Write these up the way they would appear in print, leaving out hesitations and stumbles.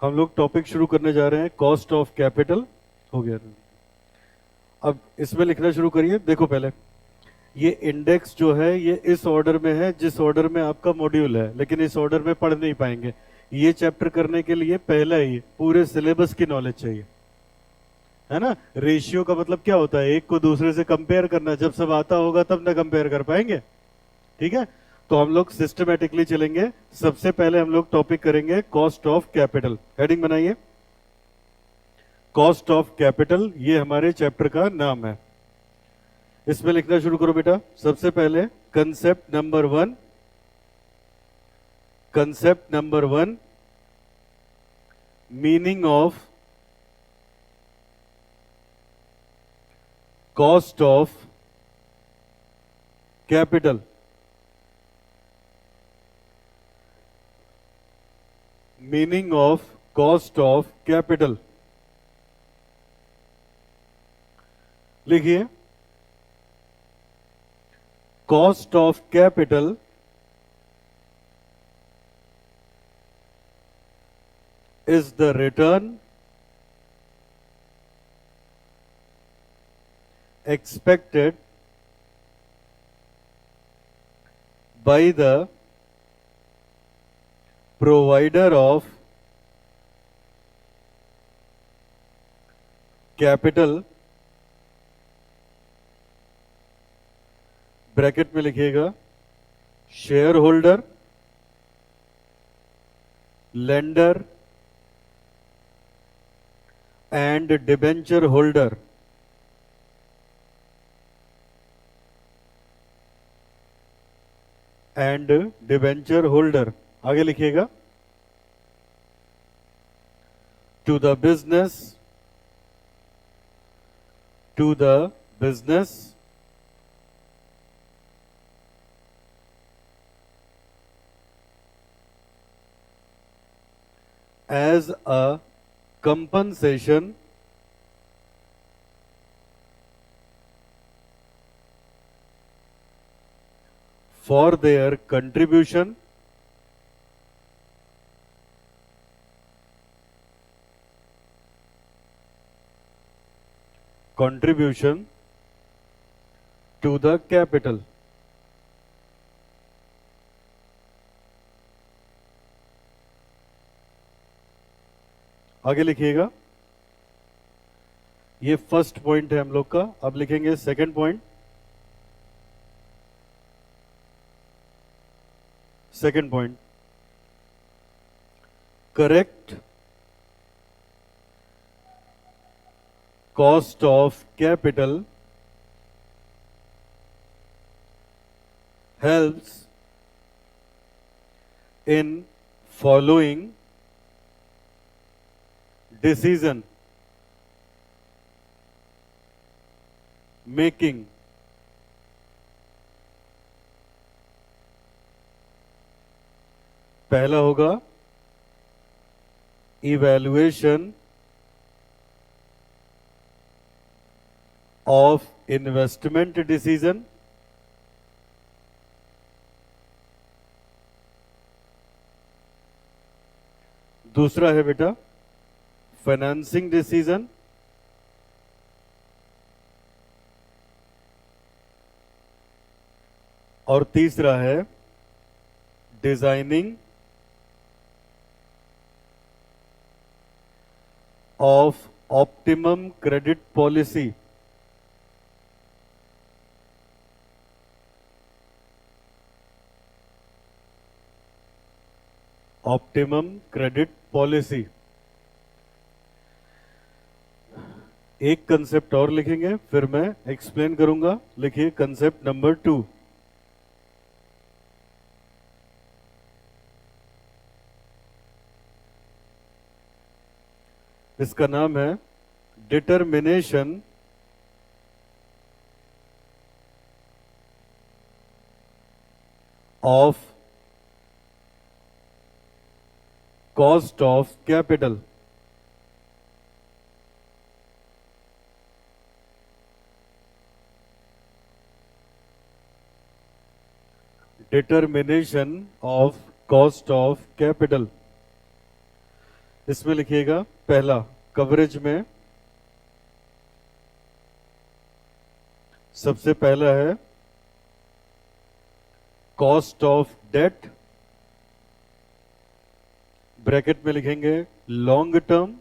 हम लोग टॉपिक शुरू करने जा रहे हैं, कॉस्ट ऑफ कैपिटल। हो गया। अब इसमें लिखना शुरू करिए। देखो पहले, ये इंडेक्स जो है ये इस ऑर्डर में है जिस ऑर्डर में आपका मॉड्यूल है, लेकिन इस ऑर्डर में पढ़ नहीं पाएंगे। ये चैप्टर करने के लिए पहला ही पूरे सिलेबस की नॉलेज चाहिए, है ना। रेशियो का मतलब क्या होता है? एक को दूसरे से कंपेयर करना। जब सब आता होगा तब ना कंपेयर कर पाएंगे। ठीक है, तो हम लोग सिस्टमेटिकली चलेंगे। सबसे पहले हम लोग टॉपिक करेंगे कॉस्ट ऑफ कैपिटल। हेडिंग बनाइए, कॉस्ट ऑफ कैपिटल, ये हमारे चैप्टर का नाम है। इसमें लिखना शुरू करो बेटा। सबसे पहले concept number one, concept number one, meaning of cost of capital. Meaning of cost of capital लिखिए। Cost of capital is the return expected by the provider of capital, bracket में लिखिएगा, share holder, lender and debenture holder. And debenture holder, आगे लिखिएगा, to the business, to the business as a compensation for their contribution to the capital। आगे लिखिएगा, ये first point है हम लोग का। अब लिखेंगे second point. Second point, correct cost of capital helps in following decision making। पहला होगा इवैल्यूएशन ऑफ इन्वेस्टमेंट डिसीजन, दूसरा है बेटा फाइनेंसिंग डिसीजन, और तीसरा है designing of optimum credit policy. Optimum credit policy. एक कंसेप्ट और लिखेंगे फिर मैं एक्सप्लेन करूंगा। लिखिए कंसेप्ट नंबर टू। इसका नाम है determination of cost of capital. Determination of cost of capital. इसमें लिखिएगा पहला कवरेज में सबसे पहला है कॉस्ट ऑफ डेट, ब्रैकेट में लिखेंगे लॉन्ग टर्म।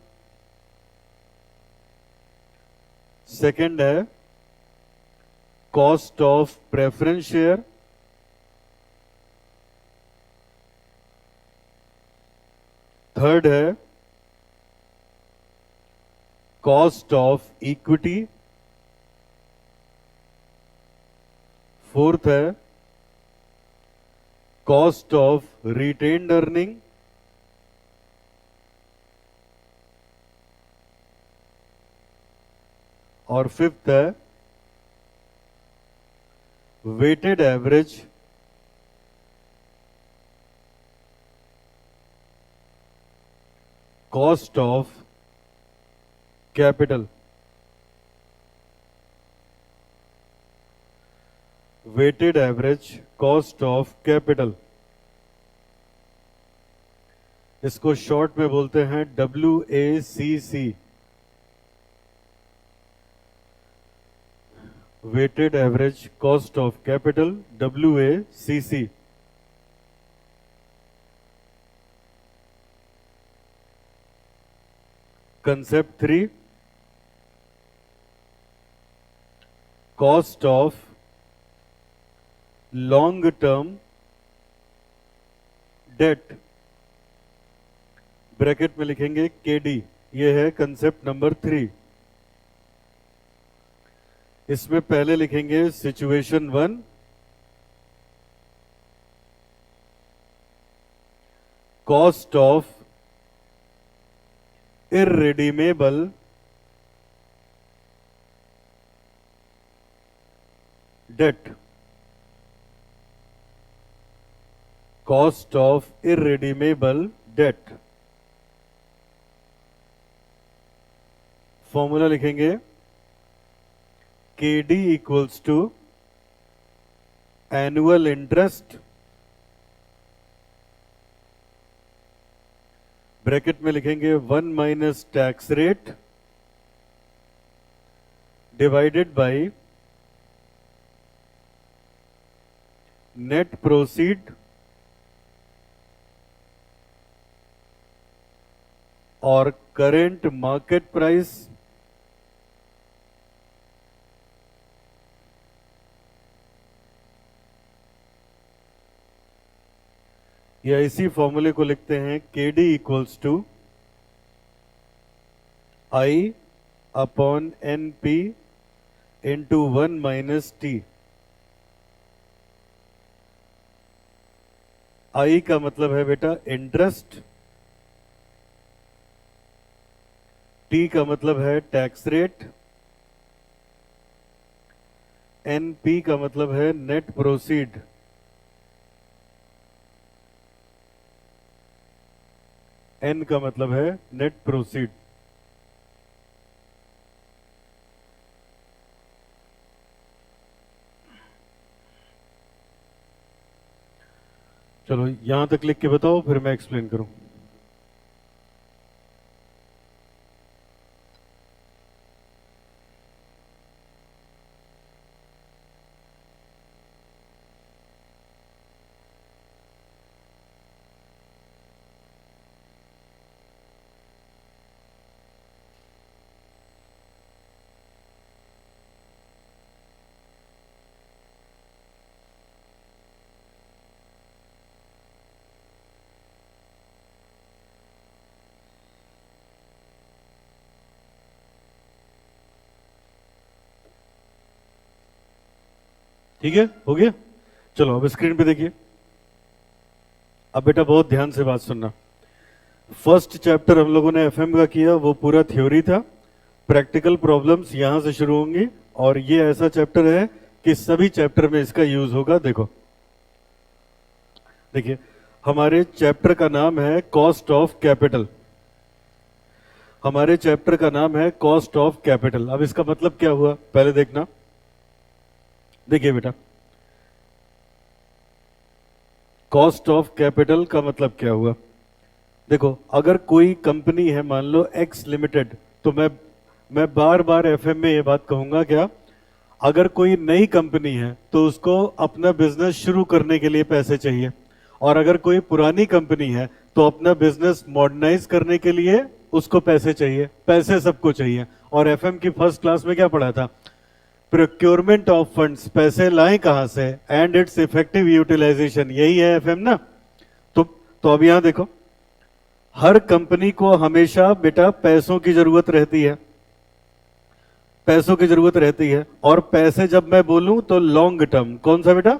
सेकंड है cost of preference share, third है कॉस्ट ऑफ इक्विटी, फोर्थ है कॉस्ट ऑफ रिटेन्ड अर्निंग, और फिफ्थ है weighted average cost of capital. Weighted average cost of capital, इसको short में बोलते हैं WACC, weighted average cost of capital, WACC। Concept 3, cost of long term debt, bracket में लिखेंगे KD। ये है कंसेप्ट नंबर 3। इसमें पहले लिखेंगे situation 1, cost of irredeemable debt, cost of irredeemable debt। Formula लिखेंगे KD equals to annual interest, bracket में लिखेंगे 1 minus tax rate divided by net proceed और करेंट मार्केट प्राइस। या इसी फॉर्मूले को लिखते हैं KD equals to I upon NP into 1 minus T। I का मतलब है बेटा इंटरेस्ट, T का मतलब है टैक्स रेट, NP का मतलब है नेट प्रोसीड, N का मतलब है नेट प्रोसीड। चलो यहां तक लिख के बताओ, फिर मैं एक्सप्लेन करूं। ठीक है, हो गया। चलो अब स्क्रीन पे देखिए। अब बेटा बहुत ध्यान से बात सुनना। फर्स्ट चैप्टर हम लोगों ने FM का किया, वो पूरा थ्योरी था। प्रैक्टिकल प्रॉब्लम्स यहां से शुरू होंगी और ये ऐसा चैप्टर है कि सभी चैप्टर में इसका यूज होगा। देखो देखिए, हमारे चैप्टर का नाम है कॉस्ट ऑफ कैपिटल। हमारे चैप्टर का नाम है कॉस्ट ऑफ कैपिटल। अब इसका मतलब क्या हुआ पहले देखना। देखिए बेटा, कॉस्ट ऑफ कैपिटल का मतलब क्या हुआ। देखो, अगर कोई कंपनी है मान लो एक्स लिमिटेड, तो मैं बार बार एफएम में ये बात कहूंगा क्या, अगर कोई नई कंपनी है तो उसको अपना बिजनेस शुरू करने के लिए पैसे चाहिए, और अगर कोई पुरानी कंपनी है तो अपना बिजनेस मॉडर्नाइज करने के लिए उसको पैसे चाहिए। पैसे सबको चाहिए। और एफएम की फर्स्ट क्लास में क्या पढ़ा था? प्रोक्योरमेंट ऑफ फंड्स, पैसे लाएं कहां से, एंड इट्स इफेक्टिव यूटिलाइजेशन, यही है एफएम ना। तो अब यहां देखो, हर कंपनी को हमेशा बेटा पैसों की जरूरत रहती है, पैसों की जरूरत रहती है। और पैसे जब मैं बोलूं तो लॉन्ग टर्म, कौन सा बेटा?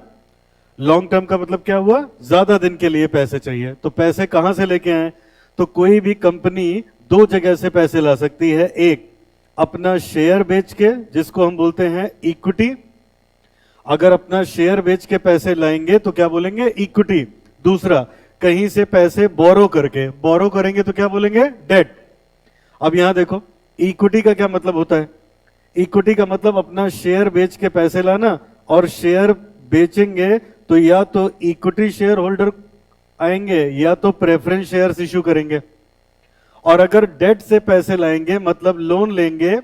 लॉन्ग टर्म का मतलब क्या हुआ? ज्यादा दिन के लिए पैसे चाहिए। तो पैसे कहां से लेके आए? तो कोई भी कंपनी दो जगह से पैसे ला सकती है। एक, अपना शेयर बेच के, जिसको हम बोलते हैं इक्विटी। अगर अपना शेयर बेच के पैसे लाएंगे तो क्या बोलेंगे? इक्विटी। दूसरा, कहीं से पैसे बोरो करके, बोरो करेंगे तो क्या बोलेंगे? डेट। अब यहां देखो, इक्विटी का क्या मतलब होता है? इक्विटी का मतलब अपना शेयर बेच के पैसे लाना, और शेयर बेचेंगे तो या तो इक्विटी शेयर होल्डर आएंगे या तो प्रेफरेंस शेयर्स इश्यू करेंगे। और अगर डेट से पैसे लाएंगे मतलब लोन लेंगे,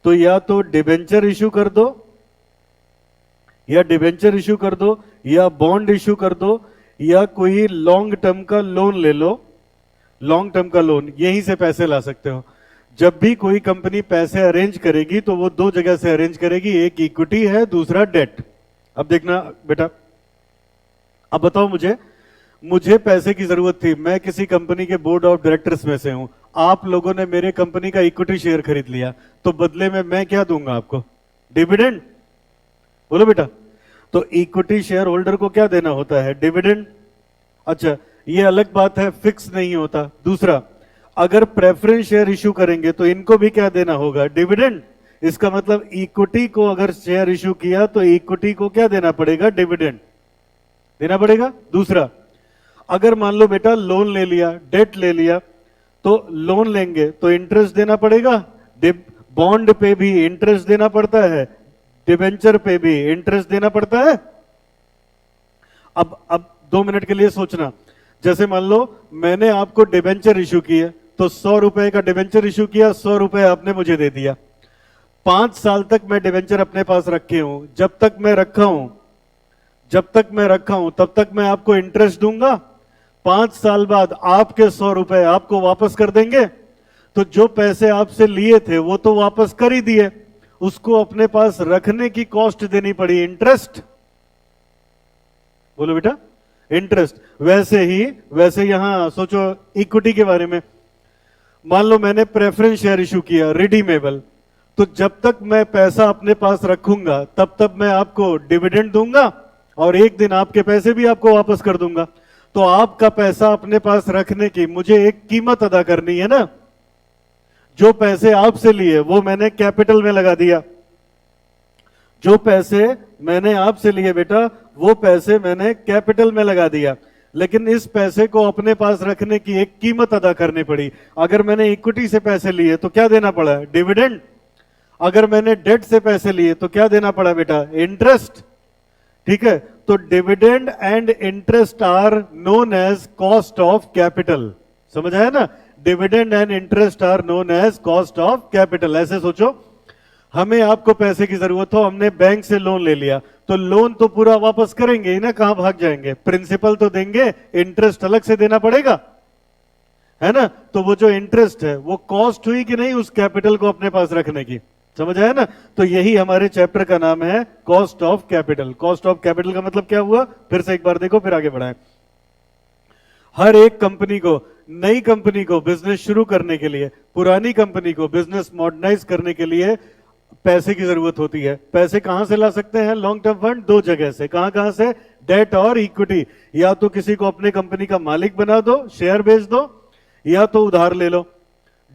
तो या तो डिबेंचर इश्यू कर दो, या बॉन्ड इश्यू कर दो, या कोई लॉन्ग टर्म का लोन ले लो। लॉन्ग टर्म का लोन, यहीं से पैसे ला सकते हो। जब भी कोई कंपनी पैसे अरेंज करेगी तो वो दो जगह से अरेंज करेगी, एक इक्विटी है, दूसरा डेट। अब देखना बेटा, अब बताओ मुझे पैसे की जरूरत थी, मैं किसी कंपनी के बोर्ड ऑफ डायरेक्टर्स में से हूं, आप लोगों ने मेरे कंपनी का इक्विटी शेयर खरीद लिया, तो बदले में मैं क्या दूंगा आपको? डिविडेंड। बोलो बेटा। तो इक्विटी शेयर होल्डर को क्या देना होता है? डिविडेंड। अच्छा, ये अलग बात है, फिक्स नहीं होता। दूसरा, अगर प्रेफरेंस शेयर इश्यू करेंगे तो इनको भी क्या देना होगा? डिविडेंड। इसका मतलब इक्विटी को अगर शेयर इश्यू किया तो इक्विटी को क्या देना पड़ेगा? डिविडेंड देना पड़ेगा। दूसरा, अगर मान लो बेटा लोन ले लिया, डेट ले लिया, तो लोन लेंगे तो इंटरेस्ट देना पड़ेगा, बॉन्ड पे भी इंटरेस्ट देना पड़ता है, डिबेंचर पे भी इंटरेस्ट देना पड़ता है। अब 2 मिनट के लिए सोचना, जैसे मान लो मैंने आपको डिबेंचर इश्यू किया, तो 100 रुपए का डिबेंचर इश्यू किया, 100 रुपए आपने मुझे दे दिया। 5 साल तक मैं डिबेंचर अपने पास रखे हूं, जब तक मैं रखा हूं तब तक मैं आपको इंटरेस्ट दूंगा। 5 साल बाद आपके 100 रुपए आपको वापस कर देंगे। तो जो पैसे आपसे लिए थे वो तो वापस कर ही दिए, उसको अपने पास रखने की कॉस्ट देनी पड़ी, इंटरेस्ट। बोलो बेटा, इंटरेस्ट। वैसे यहां सोचो इक्विटी के बारे में। मान लो मैंने प्रेफरेंस शेयर इशू किया, रिडीमेबल, तो जब तक मैं पैसा अपने पास रखूंगा तब तक मैं आपको डिविडेंड दूंगा, और एक दिन आपके पैसे भी आपको वापस कर दूंगा। तो आपका पैसा अपने पास रखने की मुझे एक कीमत अदा करनी है ना। जो पैसे आपसे लिए वो मैंने कैपिटल में लगा दिया, जो पैसे मैंने आपसे लिए बेटा वो पैसे मैंने कैपिटल में लगा दिया, लेकिन इस पैसे को अपने पास रखने की एक कीमत अदा करनी पड़ी। अगर मैंने इक्विटी से पैसे लिए तो क्या देना पड़ा? डिविडेंड। अगर मैंने डेट से पैसे लिए तो क्या देना पड़ा बेटा? इंटरेस्ट। ठीक है, तो dividend and interest are known as cost of capital. समझ आया ना? Dividend and interest are known as cost of capital. ऐसे सोचो, हमें आपको पैसे की जरूरत हो, हमने बैंक से लोन ले लिया, तो लोन तो पूरा वापस करेंगे ही ना, कहां भाग जाएंगे? प्रिंसिपल तो देंगे, इंटरेस्ट अलग से देना पड़ेगा, है ना? तो वो जो इंटरेस्ट है वो कॉस्ट हुई कि नहीं उस कैपिटल को अपने पास रखने की? समझ आया ना? तो यही हमारे चैप्टर का नाम है cost of capital. Cost of capital का मतलब क्या हुआ? फिर से एक बार देखो, फिर आगे बढ़ाएं। हर एक कंपनी को, नई कंपनी को बिजनेस शुरू करने के लिए, पुरानी कंपनी को बिजनेस मॉडर्नाइज करने के लिए पैसे की जरूरत होती है। पैसे कहां से ला सकते हैं? लॉन्ग टर्म फंड दो जगह से। कहां कहां से? डेट और इक्विटी। या तो किसी को अपने कंपनी का मालिक बना दो, शेयर बेच दो, या तो उधार ले लो।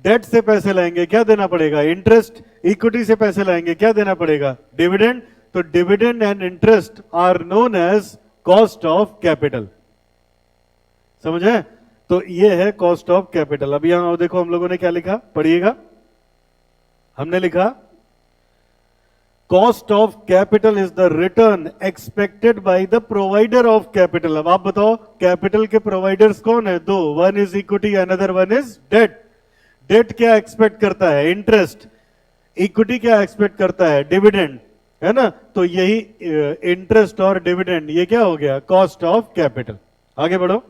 डेट से पैसे लाएंगे, क्या देना पड़ेगा? इंटरेस्ट। इक्विटी से पैसे लाएंगे, क्या देना पड़ेगा? डिविडेंड। तो dividend and interest are known as cost of capital. समझे? तो ये है कॉस्ट ऑफ कैपिटल। अब यहां देखो हम लोगों ने क्या लिखा, पढ़िएगा। हमने लिखा cost of capital is the return expected by the provider of capital. अब आप बताओ कैपिटल के प्रोवाइडर्स कौन है? दो, one is equity, another one is debt. Debt क्या एक्सपेक्ट करता है? इंटरेस्ट। इक्विटी क्या एक्सपेक्ट करता है? डिविडेंड, है ना? तो यही इंटरेस्ट और डिविडेंड, ये क्या हो गया? Cost of capital. आगे बढ़ो।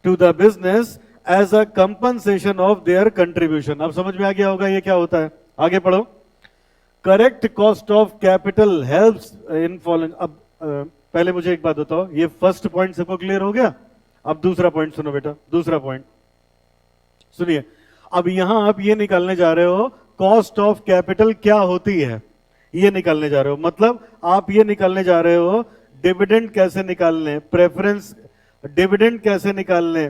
To the business as a compensation of their contribution. अब समझ में आ गया होगा ये क्या होता है। आगे पढ़ो। Correct cost of capital helps in following. अब पहले मुझे एक बात बताओ, ये फर्स्ट पॉइंट सबको क्लियर हो गया? अब दूसरा पॉइंट सुनो बेटा, दूसरा पॉइंट सुनिए। अब यहां आप ये निकालने जा रहे हो कॉस्ट ऑफ कैपिटल क्या होती है, ये निकालने जा रहे हो। मतलब आप ये निकालने जा रहे हो डिविडेंड कैसे निकालने, प्रेफरेंस डिविडेंड कैसे निकालने,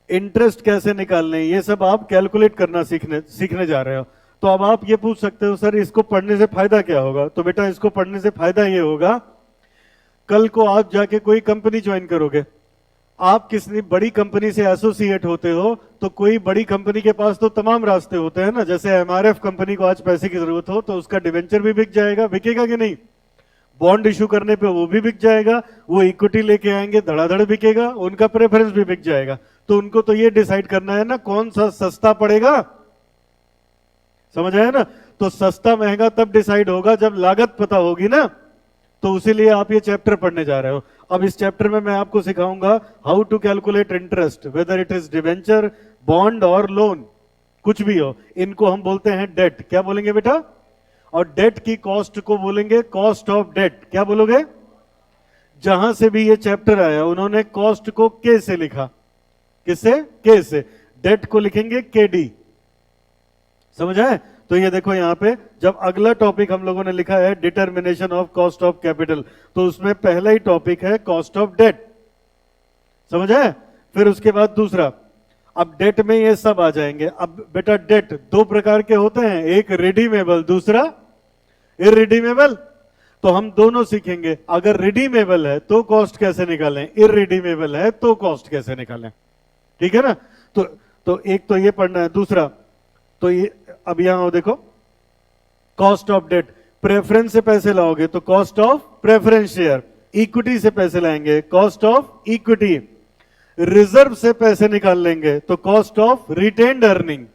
इंटरेस्ट कैसे निकालने, ये सब आप कैलकुलेट करना सीखने जा रहे हो। तो अब आप ये पूछ सकते हो सर इसको पढ़ने से फायदा क्या होगा? तो बेटा इसको पढ़ने से फायदा ये होगा, कल को आप जाके कोई कंपनी ज्वाइन करोगे, आप किसी बड़ी कंपनी से एसोसिएट होते हो, तो कोई बड़ी कंपनी के पास तो तमाम रास्ते होते हैं ना। जैसे एमआरएफ कंपनी को आज पैसे की जरूरत हो तो उसका डिवेंचर भी बिक जाएगा, बिकेगा कि नहीं? बॉन्ड इशू करने पे वो भी बिक जाएगा, वो इक्विटी लेके आएंगे धड़ाधड़ बिकेगा, उनका प्रेफरेंस भी बिक जाएगा। तो उनको तो ये डिसाइड करना है ना कौन सा सस्ता पड़ेगा, समझ आया ना? तो सस्ता महंगा तब डिसाइड होगा जब लागत पता होगी ना। तो उसीलिए आप ये चैप्टर पढ़ने जा रहे हो। अब इस चैप्टर में मैं आपको सिखाऊंगा how to calculate interest, whether it is debenture, bond और लोन, कुछ भी हो। इनको हम बोलते हैं डेट। क्या बोलेंगे बेटा? और डेट की कॉस्ट को बोलेंगे कॉस्ट ऑफ डेट। क्या बोलोगे? जहां से भी ये चैप्टर आया उन्होंने कॉस्ट को के से लिखा। किससे? के से। डेट को लिखेंगे के डी। समझ आए? तो ये देखो यहां पे जब अगला टॉपिक हम लोगों ने लिखा है determination of cost of capital, तो उसमें पहला ही टॉपिक है कॉस्ट ऑफ डेट। समझ आए? फिर उसके बाद दूसरा, अब डेट में ये सब आ जाएंगे। अब बेटा डेट दो प्रकार के होते हैं, एक रिडीमेबल, दूसरा इररिडीमेबल। तो हम दोनों सीखेंगे। अगर रिडीमेबल है तो कॉस्ट कैसे निकालें, इररिडीमेबल है तो कॉस्ट कैसे निकालें। ठीक है ना? तो एक तो ये पढ़ना है। दूसरा तो ये अब यहां देखो, कॉस्ट ऑफ डेट, प्रेफरेंस से पैसे लाओगे तो cost of preference share, equity से पैसे लाएंगे कॉस्ट ऑफ इक्विटी, रिजर्व से पैसे निकाल लेंगे तो कॉस्ट ऑफ रिटेन्ड अर्निंग।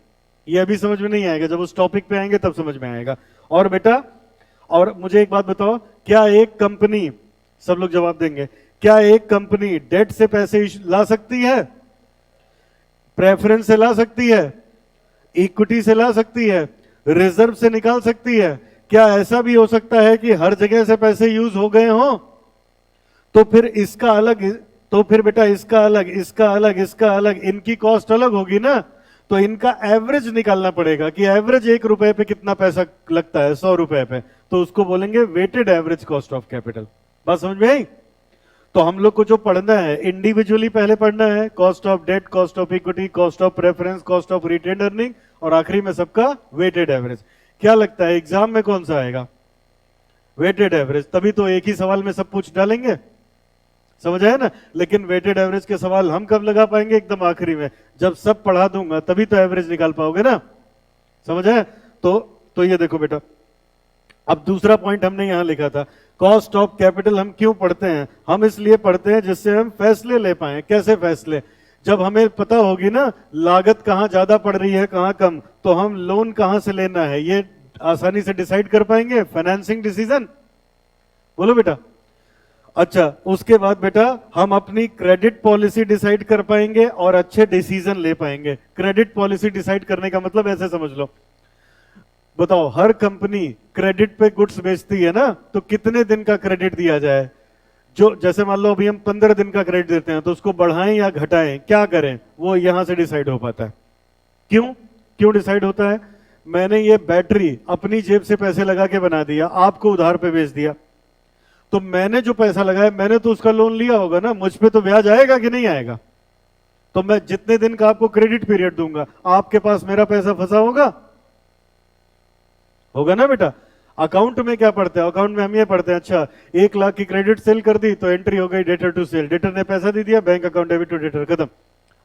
ये अभी समझ में नहीं आएगा, जब उस टॉपिक पे आएंगे तब समझ में आएगा। और बेटा, और मुझे एक बात बताओ, क्या एक कंपनी, सब लोग जवाब देंगे, क्या एक कंपनी डेट से पैसे ला सकती है, प्रेफरेंस से ला सकती है, इक्विटी से ला सकती है, रिजर्व से निकाल सकती है? क्या ऐसा भी हो सकता है कि हर जगह से पैसे यूज हो गए हो? तो फिर इसका अलग, तो फिर बेटा इसका अलग, इसका अलग, इसका अलग, इनकी कॉस्ट अलग होगी ना। तो इनका एवरेज निकालना पड़ेगा कि एवरेज 1 रुपए पे कितना पैसा लगता है 100 रुपए पे, तो उसको बोलेंगे weighted average cost of capital. बात समझ में आई? तो हम लोग को जो पढ़ना है इंडिविजुअली पहले पढ़ना है cost of debt, cost of equity, cost of preference, cost of retained earning, और आखिरी में सबका वेटेड एवरेज। क्या लगता है एग्जाम में कौन सा आएगा? Weighted average. तभी तो एक ही सवाल में सब पूछ डालेंगे, समझ आया ना? लेकिन वेटेड एवरेज के सवाल हम कब लगा पाएंगे? एकदम आखिरी में, जब सब पढ़ा दूंगा तभी तो एवरेज निकाल पाओगे ना। समझ आया? तो ये देखो बेटा, अब दूसरा पॉइंट हमने यहां लिखा था, कॉस्ट ऑफ कैपिटल हम क्यों पढ़ते हैं? हम इसलिए पढ़ते हैं जिससे हम फैसले ले पाए। कैसे फैसले? जब हमें पता होगी ना लागत कहां ज्यादा पड़ रही है कहां कम, तो हम लोन कहां से लेना है ये आसानी से डिसाइड कर पाएंगे। फाइनेंसिंग डिसीजन, बोलो बेटा। अच्छा, उसके बाद बेटा हम अपनी क्रेडिट पॉलिसी डिसाइड कर पाएंगे और अच्छे डिसीजन ले पाएंगे। क्रेडिट पॉलिसी डिसाइड करने का मतलब ऐसे समझ लो, बताओ हर कंपनी क्रेडिट पे गुड्स बेचती है ना, तो कितने दिन का क्रेडिट दिया जाए? जो जैसे मान लो अभी हम 15 दिन का क्रेडिट देते हैं, तो उसको बढ़ाएं या घटाएं, क्या करें, वो यहां से डिसाइड हो पाता है। क्यों डिसाइड होता है? मैंने ये बैटरी अपनी जेब से पैसे लगा के बना दिया, आपको उधार पे बेच दिया, तो मैंने जो पैसा लगाया मैंने तो उसका लोन लिया होगा ना, मुझ पे तो ब्याज आएगा कि नहीं आएगा? तो मैं जितने दिन का आपको क्रेडिट पीरियड दूंगा, आपके पास मेरा पैसा फंसा होगा ना बेटा। अकाउंट में क्या पढ़ते हैं? अकाउंट में हम ये पढ़ते हैं, अच्छा 1 लाख की क्रेडिट सेल कर दी तो एंट्री हो गई डेटर टू सेल, डेटर ने पैसा दे दिया, bank account debit to debtor, खत्म।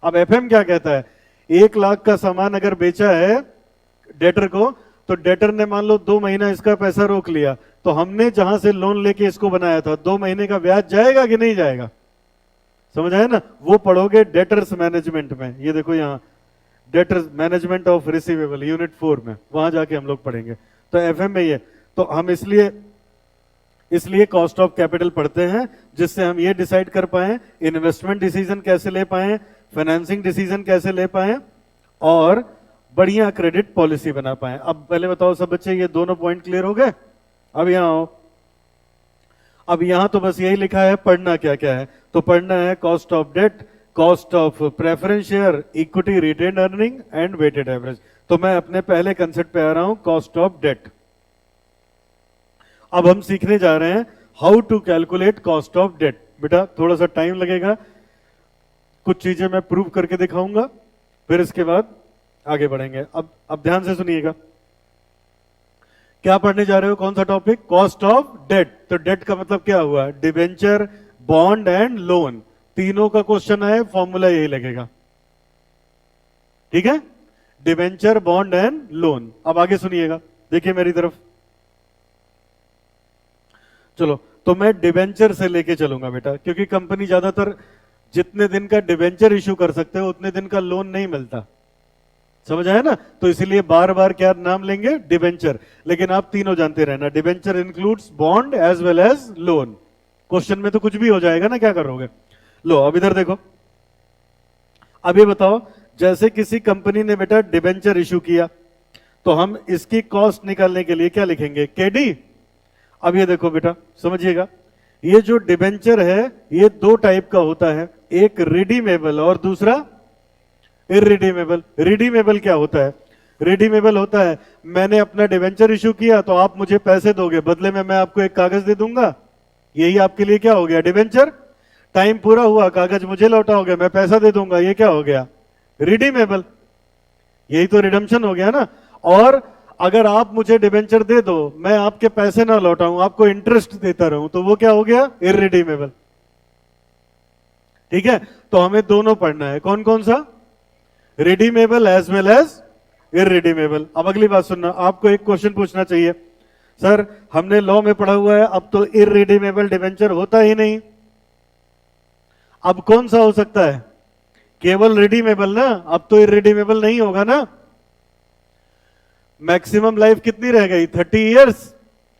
अब एफएम क्या कहता है? 1 लाख का सामान अगर बेचा है डेटर को तो डेटर ने मान लो 2 महीना इसका पैसा रोक लिया, तो हमने जहां से लोन लेके इसको बनाया था 2 महीने का ब्याज जाएगा कि नहीं जाएगा? समझ आया ना? वो पढ़ोगे डेटर्स मैनेजमेंट में। ये देखो यहाँ debtors management of receivable unit 4 में, वहां जाके हम लोग पढ़ेंगे। तो एफएम में ये, तो हम इसलिए कॉस्ट ऑफ कैपिटल पढ़ते हैं, जिससे हम ये डिसाइड कर पाए इन्वेस्टमेंट डिसीजन कैसे ले पाए, फाइनेंसिंग डिसीजन कैसे ले पाए, और बढ़िया क्रेडिट पॉलिसी बना पाए। अब पहले बताओ सब बच्चे, ये दोनों पॉइंट क्लियर हो गए? अब यहां आओ। अब यहां तो बस यही लिखा है, पढ़ना क्या क्या है। तो पढ़ना है cost of debt, cost of preference share, equity retain earning and weighted average. तो मैं अपने पहले कंसेप्ट पे आ रहा हूं, कॉस्ट ऑफ डेट। अब हम सीखने जा रहे हैं how to calculate cost of debt. बेटा थोड़ा सा टाइम लगेगा, कुछ चीजें मैं प्रूव करके दिखाऊंगा, फिर इसके बाद आगे बढ़ेंगे। अब ध्यान से सुनिएगा, क्या पढ़ने जा रहे हो, कौन सा टॉपिक? Cost of debt. तो डेट का मतलब क्या हुआ? डिबेंचर, बॉन्ड एंड लोन, तीनों का क्वेश्चन है, फॉर्मूला यही लगेगा। ठीक है, डिबेंचर, बॉन्ड एंड लोन। अब आगे सुनिएगा, देखिए मेरी तरफ। चलो, तो मैं डिबेंचर से लेके चलूंगा बेटा, क्योंकि कंपनी ज्यादातर जितने दिन का डिबेंचर इशू कर सकते हो उतने दिन का लोन नहीं मिलता। समझ आया ना? तो इसीलिए बार बार क्या नाम लेंगे? डिबेंचर। लेकिन आप तीनों जानते रहना, debenture includes bond as well as loan. Question में तो कुछ भी हो जाएगा ना, क्या करोगे? लो अब इधर देखो, अभी बताओ, जैसे किसी कंपनी ने बेटा डिबेंचर इशू किया, तो हम इसकी कॉस्ट निकालने के लिए क्या लिखेंगे? केडी। अब ये देखो बेटा, समझिएगा, ये जो डिबेंचर है ये 2 टाइप का होता है, एक रिडीमेबल और दूसरा इररिडीमेबल। रिडीमेबल क्या होता है? रिडीमेबल होता है, मैंने अपना डिबेंचर इशू किया तो आप मुझे पैसे दोगे, बदले में मैं आपको एक कागज दे दूंगा, यही आपके लिए क्या हो गया? डिबेंचर। टाइम पूरा हुआ, कागज मुझे लौटाओगे, मैं पैसा दे दूंगा, ये क्या हो गया? रिडीमेबल। यही तो रिडम्पशन हो गया ना। और अगर आप मुझे डिबेंचर दे दो, मैं आपके पैसे ना लौटाऊं, आपको इंटरेस्ट देता रहूं, तो वो क्या हो गया? इररिडीमेबल। ठीक है, तो हमें दोनों पढ़ना है, कौन कौन सा? Redeemable as well as irredeemable. अब अगली बात सुनना, आपको एक क्वेश्चन पूछना चाहिए, सर हमने लॉ में पढ़ा हुआ है अब तो इररिडीमेबल डिबेंचर होता ही नहीं, अब कौन सा हो सकता है? केवल रिडीमेबल ना, अब तो इररिडीमेबल नहीं होगा ना। मैक्सिमम लाइफ कितनी रह गई? 30 इयर्स।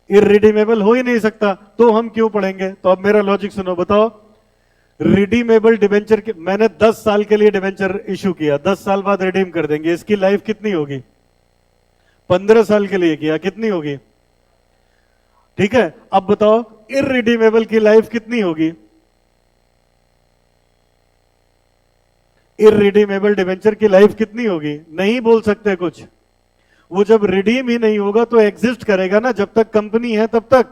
इररिडीमेबल हो ही नहीं सकता, तो हम क्यों पढ़ेंगे? तो अब मेरा लॉजिक सुनो, बताओ, रिडीमेबल डिबेंचर मैंने 10 साल के लिए डिबेंचर इशू किया, 10 साल बाद रिडीम कर देंगे, इसकी लाइफ कितनी होगी? 15 साल के लिए किया, कितनी होगी? ठीक है, अब बताओ इररिडीमेबल की लाइफ कितनी होगी? इररिडीमेबल डिबेंचर की लाइफ कितनी होगी? नहीं बोल सकते कुछ। वो जब रिडीम ही नहीं होगा तो एग्जिस्ट करेगा ना, जब तक कंपनी है तब तक।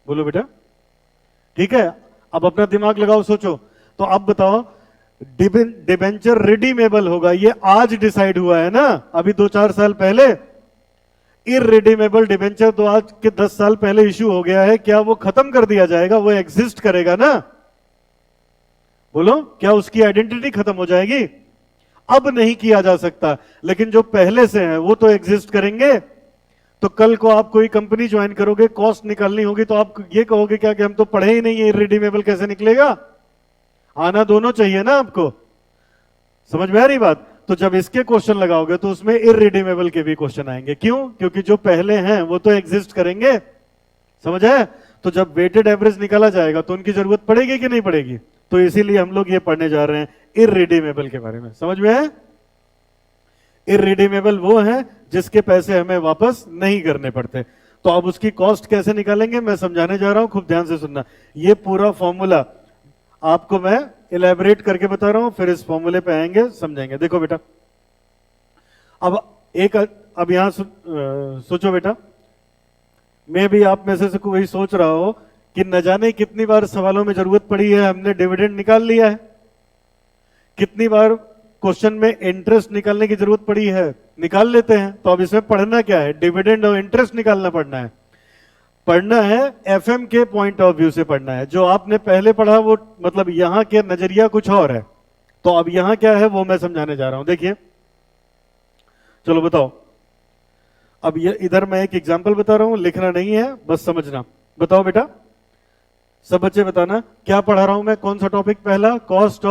बोलो बेटा, ठीक है। अब अपना दिमाग लगाओ, सोचो। तो अब बताओ, डिबेंचर रिडीमेबल होगा, ये आज डिसाइड हुआ है ना, अभी 2-4 साल पहले। इररिडीमेबल डिबेंचर तो आज के 10 साल पहले इशू हो गया है, क्या वो खत्म कर दिया जाएगा? वो एग्जिस्ट करेगा ना। बोलो, क्या उसकी आइडेंटिटी खत्म हो जाएगी? अब नहीं किया जा सकता, लेकिन जो पहले से है वो तो एग्जिस्ट करेंगे। तो कल को आप कोई कंपनी ज्वाइन करोगे, कॉस्ट निकालनी होगी, तो आप ये कहोगे क्या कि हम तो पढ़े ही नहीं है, इररिडीमेबल कैसे निकलेगा? आना दोनों चाहिए ना आपको। समझ में आ रही बात? तो जब इसके क्वेश्चन लगाओगे तो उसमें इररिडीमेबल के भी क्वेश्चन आएंगे। क्यों? क्योंकि जो पहले हैं वो तो एग्जिस्ट करेंगे। समझ आया? तो जब वेटेड एवरेज निकाला जाएगा तो उनकी जरूरत पड़ेगी कि नहीं पड़ेगी? तो इसीलिए हम लोग ये पढ़ने जा रहे हैं इररिडीमेबल के बारे में। समझ में है? इररिडीमेबल वो है जिसके पैसे हमें वापस नहीं करने पड़ते। तो अब उसकी कॉस्ट कैसे निकालेंगे मैं समझाने जा रहा हूं, खूब ध्यान से सुनना। ये पूरा फॉर्मूला आपको मैं इलेबोरेट करके बता रहा हूं, फिर इस फॉर्मूले पे आएंगे, समझेंगे। देखो बेटा, अब यहां सोचो बेटा, मैं भी आप में से कोई सोच रहा हो कि न जाने कितनी बार सवालों में जरूरत पड़ी है, हमने डिविडेंड निकाल लिया है, कितनी बार क्वेश्चन में इंटरेस्ट निकालने की जरूरत पड़ी है, निकाल लेते हैं। तो अब इसमें पढ़ना क्या है? डिविडेंड और इंटरेस्ट निकालना पड़ना है। पढ़ना है एफएम के पॉइंट ऑफ व्यू से पढ़ना है। जो आपने पहले पढ़ा वो मतलब यहां के नजरिया कुछ और है, तो अब यहां क्या है वो मैं समझाने जा रहा हूं। देखिए, चलो बताओ, अब ये इधर मैं एक एग्जांपल बता रहा हूं, लिखना नहीं है, बस समझना। बताओ बेटा, सब बच्चे बताना क्या पढ़ा रहा हूं मैं, कौन सा टॉपिक? पहला कॉस्ट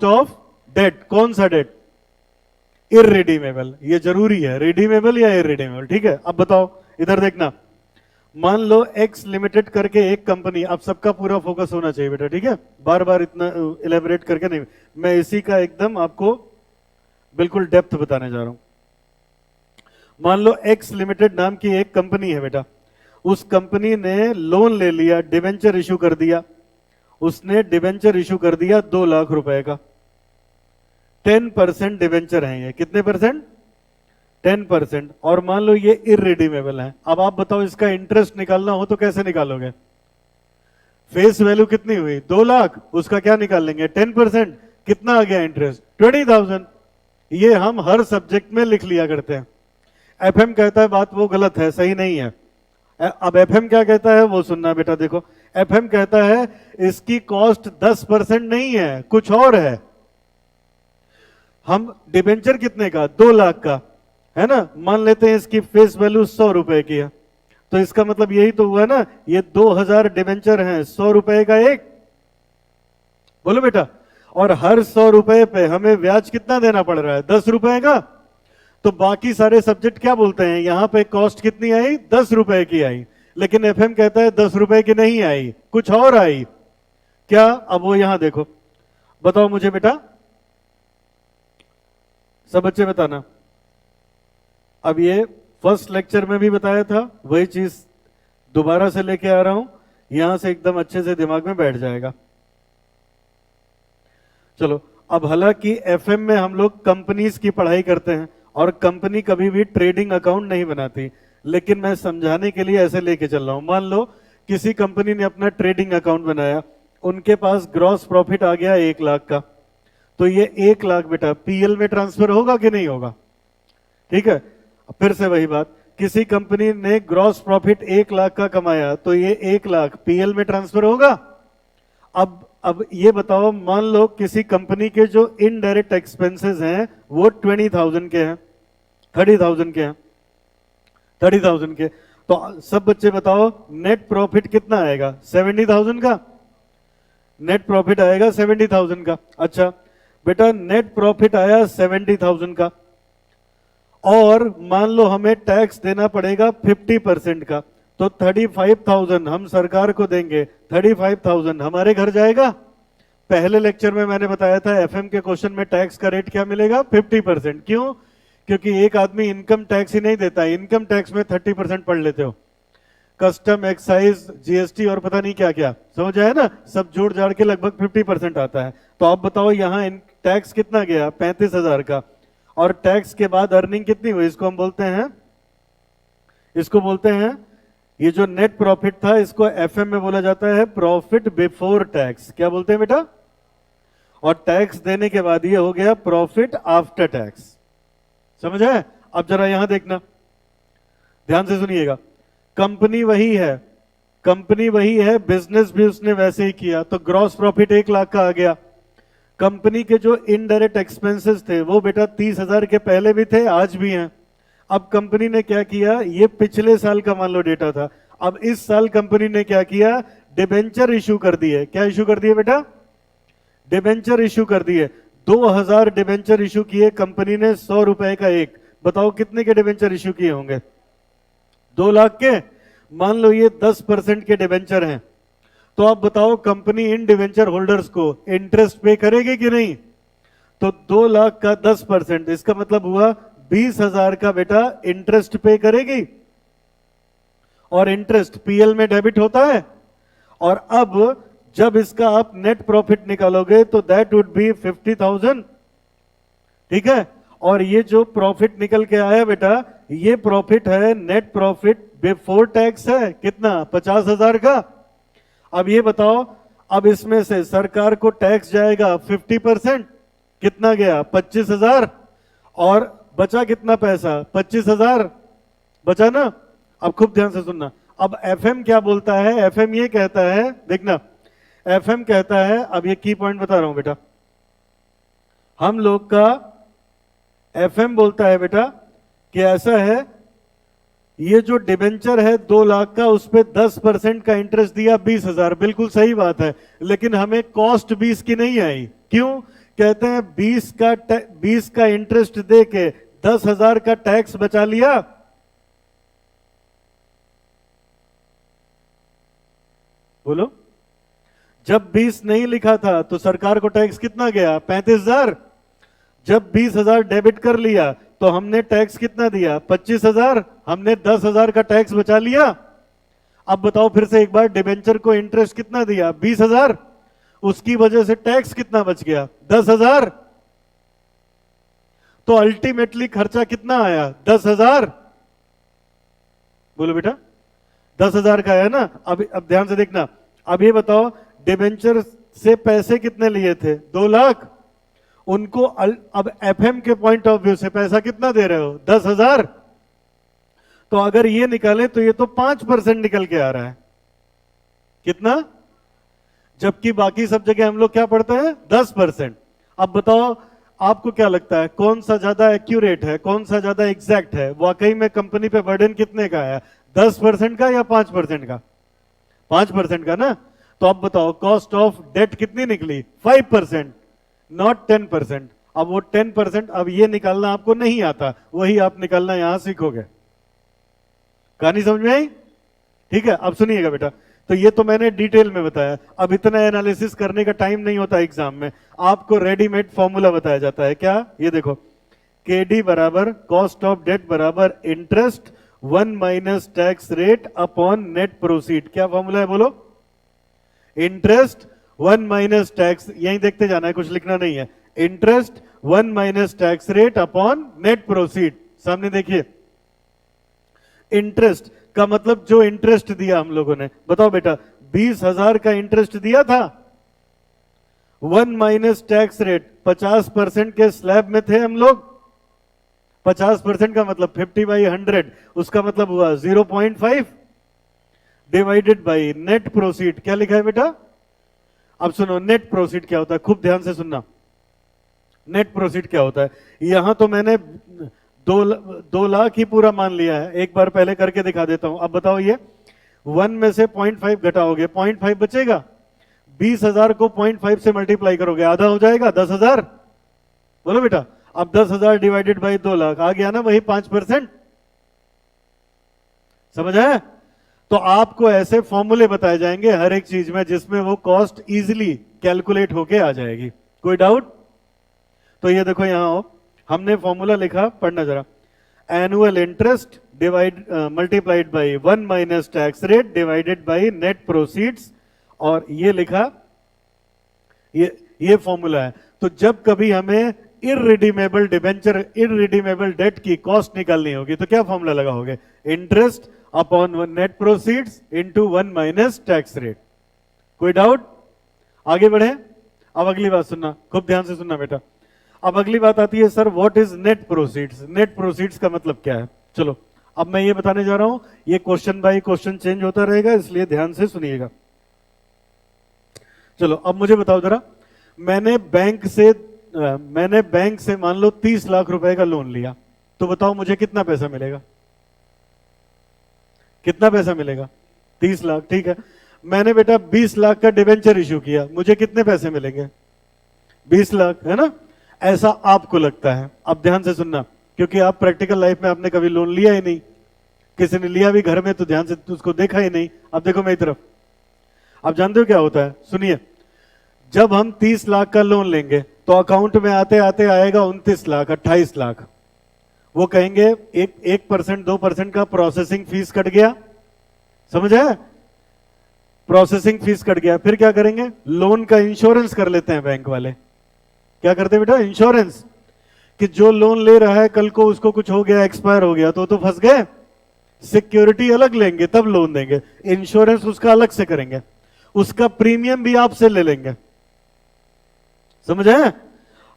ऑफ डेट। कौन सा डेट? इररिडीमेबल। ये जरूरी है, रिडीमेबल या इररिडीमेबल, ठीक है। अब बताओ, इधर देखना। मान लो एक्स लिमिटेड करके एक कंपनी, अब सबका पूरा फोकस होना चाहिए बेटा, ठीक है, बार बार इतना इलेबोरेट करके नहीं, मैं इसी का एकदम आपको बिल्कुल डेप्थ बताने जा रहा हूं। मान लो एक्स लिमिटेड नाम की एक कंपनी है बेटा, उस कंपनी ने लोन ले लिया, डिवेंचर इशू कर दिया। उसने डिवेंचर इशू कर दिया 2 लाख रुपए का। 10% डिवेंचर है ये। कितने परसेंट? 10%। और मान लो ये इररिडीमेबल है। अब आप बताओ, इसका इंटरेस्ट निकालना हो तो कैसे निकालोगे? फेस वैल्यू कितनी हुई? 2 लाख। उसका क्या निकाल लेंगे? 10%। कितना आ गया इंटरेस्ट? 20,000। ये हम हर सब्जेक्ट में लिख लिया करते हैं। एफएम कहता है बात वो गलत है, सही नहीं है। अब एफएम क्या कहता है वो सुनना बेटा। देखो, एफएम कहता है इसकी कॉस्ट 10% नहीं है, कुछ और है। हम डिबेंचर कितने का? 2 लाख का, है ना। मान लेते हैं इसकी फेस वैल्यू 100 रुपए की है, तो इसका मतलब यही तो हुआ ना, ये 2000 डिबेंचर हैं, 100 रुपए का एक। बोलो बेटा। और हर 100 रुपए पे हमें ब्याज कितना देना पड़ रहा है? 10 रुपए का। तो बाकी सारे सब्जेक्ट क्या बोलते हैं? यहां पे कॉस्ट कितनी आई? 10 रुपए की आई। लेकिन एफएम कहता है 10 रुपए की नहीं आई, कुछ और आई। क्या? अब वो यहां देखो, बताओ मुझे बेटा, सब बच्चे बताना। अब ये फर्स्ट लेक्चर में भी बताया था, वही चीज दोबारा से लेके आ रहा हूं, यहां से एकदम अच्छे से दिमाग में बैठ जाएगा। चलो, अब हालांकि एफएम में हम लोग कंपनीज की पढ़ाई करते हैं और कंपनी कभी भी ट्रेडिंग अकाउंट नहीं बनाती, लेकिन मैं समझाने के लिए ऐसे लेके चल रहा हूं। मान लो किसी कंपनी ने अपना ट्रेडिंग अकाउंट बनाया, उनके पास ग्रॉस प्रॉफिट आ गया 1 लाख का, तो ये 1 लाख बेटा पीएल में ट्रांसफर होगा कि नहीं होगा? ठीक है। फिर से वही बात, किसी कंपनी ने ग्रॉस प्रॉफिट 1 लाख का कमाया, तो ये 1 लाख पीएल में ट्रांसफर होगा। अब ये बताओ, मान लो किसी कंपनी के जो इनडायरेक्ट एक्सपेंसेस हैं वो 20,000 के हैं, 30,000 के हैं, 30,000 के, तो सब बच्चे बताओ नेट प्रॉफिट कितना आएगा? 70,000 का नेट प्रॉफिट आएगा, 70,000 का। अच्छा बेटा, नेट प्रॉफिट आया 70,000 का, और मान लो हमें टैक्स देना पड़ेगा 50% का, तो 35,000 हम सरकार को देंगे, 35,000 हमारे घर जाएगा। पहले लेक्चर में मैंने बताया था एफएम के क्वेश्चन में टैक्स का रेट क्या मिलेगा? 50%। क्यों? क्योंकि एक आदमी इनकम टैक्स ही नहीं देता, इनकम टैक्स में 30% पढ़ लेते हो, कस्टम, एक्साइज, जीएसटी और पता नहीं क्या क्या, समझ आया ना, सब जोड़ जाड़ के लगभग 50% आता है। तो आप बताओ यहाँ टैक्स कितना गया? 35,000 का। और टैक्स के बाद अर्निंग कितनी हुई? इसको हम बोलते हैं, इसको बोलते हैं, ये जो नेट प्रॉफिट था इसको एफएम में बोला जाता है प्रॉफिट बिफोर टैक्स। क्या बोलते हैं बेटा? और टैक्स देने के बाद ये हो गया प्रॉफिट आफ्टर टैक्स। समझ है? अब जरा यहां देखना, ध्यान से सुनिएगा। कंपनी वही है, कंपनी वही है, बिजनेस भी उसने वैसे ही किया, तो ग्रॉस प्रॉफिट 1 लाख का आ गया। कंपनी के जो इनडायरेक्ट एक्सपेंसेस थे वो बेटा 30,000 के पहले भी थे, आज भी हैं। अब कंपनी ने क्या किया? ये पिछले साल का मान लो डेटा था, अब इस साल कंपनी ने क्या किया? डिबेंचर इशू कर दिए। क्या इशू कर दिए बेटा? डिबेंचर इशू कर दिए। 2000 डिबेंचर इशू किए कंपनी ने, 100 रुपए का एक। बताओ कितने के डिबेंचर इशू किए होंगे? 2 लाख के। मान लो ये 10% के डिबेंचर हैं, तो आप बताओ कंपनी इन डिबेंचर होल्डर्स को इंटरेस्ट पे करेगी कि नहीं? तो 2 लाख का 10%, इसका मतलब हुआ 20,000 का बेटा इंटरेस्ट पे करेगी। और इंटरेस्ट पीएल में डेबिट होता है। और अब जब इसका आप नेट प्रॉफिट निकालोगे तो दैट वुड बी 50,000। ठीक है। और ये जो प्रॉफिट निकल के आया बेटा, ये प्रॉफिट है नेट प्रॉफिट बिफोर टैक्स है। कितना? 50,000 का। अब ये बताओ, अब इसमें से सरकार को टैक्स जाएगा 50%, कितना गया? 25,000। और बचा कितना पैसा? 25,000 बचा ना। अब खूब ध्यान से सुनना। अब एफएम क्या बोलता है? एफएम ये कहता है, देखना, एफएम कहता है, अब ये की पॉइंट बता रहा हूं बेटा, हम लोग का एफएम बोलता है बेटा कि ऐसा है, ये जो डिबेंचर है 2 लाख का, उस पे 10% का इंटरेस्ट दिया 20,000, बिल्कुल सही बात है, लेकिन हमें कॉस्ट 20 की नहीं आई। क्यों? कहते हैं 20 का इंटरेस्ट दे के 10,000 का टैक्स बचा लिया। बोलो, जब 20 नहीं लिखा था तो सरकार को टैक्स कितना गया? 35,000। जब 20,000 डेबिट कर लिया तो हमने टैक्स कितना दिया? 25,000। हमने 10,000 का टैक्स बचा लिया। अब बताओ फिर से एक बार, डिबेंचर को इंटरेस्ट कितना दिया? 20,000। उसकी वजह से टैक्स कितना बच गया? 10,000। तो अल्टीमेटली खर्चा कितना आया? 10,000। बोलो बेटा, 10,000 का है ना। अब ध्यान से देखना। अब ये बताओ, डिबेंचर से पैसे कितने लिए थे? 2 लाख। उनको अब एफएम के पॉइंट ऑफ व्यू से पैसा कितना दे रहे हो? 10,000। तो अगर ये निकाले तो ये तो 5% निकल के आ रहा है। कितना? जबकि बाकी सब जगह हम लोग क्या पढ़ते हैं? 10%। अब बताओ, आपको क्या लगता है कौन सा ज्यादा एक्यूरेट है, कौन सा ज्यादा एग्जैक्ट है? वाकई में कंपनी पे बर्डन कितने का आया? 10% का या 5% का? 5% का ना। तो अब बताओ, कॉस्ट ऑफ डेट कितनी निकली? 5%, नॉट 10%। अब वो 10%, अब ये निकालना आपको नहीं आता, वही आप निकालना यहां सीखोगे। कहानी समझ में आई? ठीक है, अब सुनिएगा बेटा। तो ये तो मैंने डिटेल में बताया। अब इतना एनालिसिस करने का टाइम नहीं होता एग्जाम में, आपको रेडीमेड फॉर्मूला बताया जाता है। क्या? ये देखो, केडी बराबर कॉस्ट ऑफ डेट बराबर interest 1 minus tax rate upon net proceed. क्या फॉर्मूला है बोलो? इंटरेस्ट 1 माइनस टैक्स, यही देखते जाना है, कुछ लिखना नहीं है। Interest 1 minus tax rate upon net proceed. सामने देखिए, इंटरेस्ट का मतलब जो इंटरेस्ट दिया हम लोगों ने, बताओ बेटा, 20,000 का इंटरेस्ट दिया था। 1 माइनस टैक्स रेट, 50% के स्लैब में थे हम लोग। 50% का मतलब 50/100, उसका मतलब हुआ 0.5 डिवाइडेड बाई नेट प्रोसीड। क्या लिखा है बेटा? अब सुनो, नेट प्रोसीड क्या होता है, खूब ध्यान से सुनना। नेट प्रोसीड क्या होता है? यहां तो मैंने 2 लाख ही पूरा मान लिया है, एक बार पहले करके दिखा देता हूं। अब बताओ, ये 1 में से 0.5 घटाओगे, 0.5 बचेगा। 20,000 को 0.5 से मल्टीप्लाई करोगे, आधा हो जाएगा, 10,000। बोलो बेटा, अब 10,000 डिवाइडेड बाई 2 लाख आ गया ना, वही 5%। समझ आया? तो आपको ऐसे फॉर्मूले बताए जाएंगे हर एक चीज में, जिसमें वो कॉस्ट इजीली कैलकुलेट होके आ जाएगी। कोई डाउट? तो ये देखो, यहां हमने फॉर्मूला लिखा, पढ़ना जरा। Annual interest divide multiplied by 1 minus tax rate divided by net proceeds, और ये लिखा, ये फॉर्मूला है। तो जब कभी हमें इररिडीमेबल डिबेंचर, इररिडीमेबल डेट की कॉस्ट निकालनी होगी तो क्या फॉर्मूला लगाओगे? Interest upon net proceeds into 1 minus tax rate. कोई डाउट? आगे बढ़े। अब अगली बात सुनना, खूब ध्यान से सुनना बेटा। अब अगली बात आती है, sir what is net proceeds? Net proceeds का मतलब क्या है? चलो, अब मैं ये बताने जा रहा हूं। ये क्वेश्चन बाय क्वेश्चन चेंज होता रहेगा, इसलिए ध्यान से सुनिएगा। चलो, अब मुझे बताओ जरा, मैंने बैंक से मान लो 30 लाख रुपए का लोन लिया, तो बताओ मुझे कितना पैसा मिलेगा? कितना पैसा मिलेगा? 30 लाख, ठीक है। मैंने बेटा 20 लाख का डिबेंचर इश्यू किया, मुझे कितने पैसे मिलेंगे? 20 लाख, है ना? ऐसा आपको लगता है। अब ध्यान से सुनना, क्योंकि आप प्रैक्टिकल लाइफ में आपने कभी लोन लिया ही नहीं, किसी ने लिया भी घर में तो ध्यान से उसको देखा ही नहीं। अब देखो मेरी तरफ, अब जानते हो क्या होता है? सुनिए, जब हम 30 लाख का लोन लेंगे तो अकाउंट में आते आते आएगा 29 लाख, 28 लाख। वो कहेंगे 1% 2% का प्रोसेसिंग फीस कट गया। समझ आया? प्रोसेसिंग फीस कट गया, फिर क्या करेंगे? लोन का इंश्योरेंस कर लेते हैं बैंक वाले। क्या करते हैं बेटा? इंश्योरेंस, कि जो लोन ले रहा है कल को उसको कुछ हो गया, एक्सपायर हो गया तो फंस गए। सिक्योरिटी अलग लेंगे तब लोन देंगे, इंश्योरेंस उसका अलग से करेंगे, उसका प्रीमियम भी आपसे ले लेंगे। समझ आया?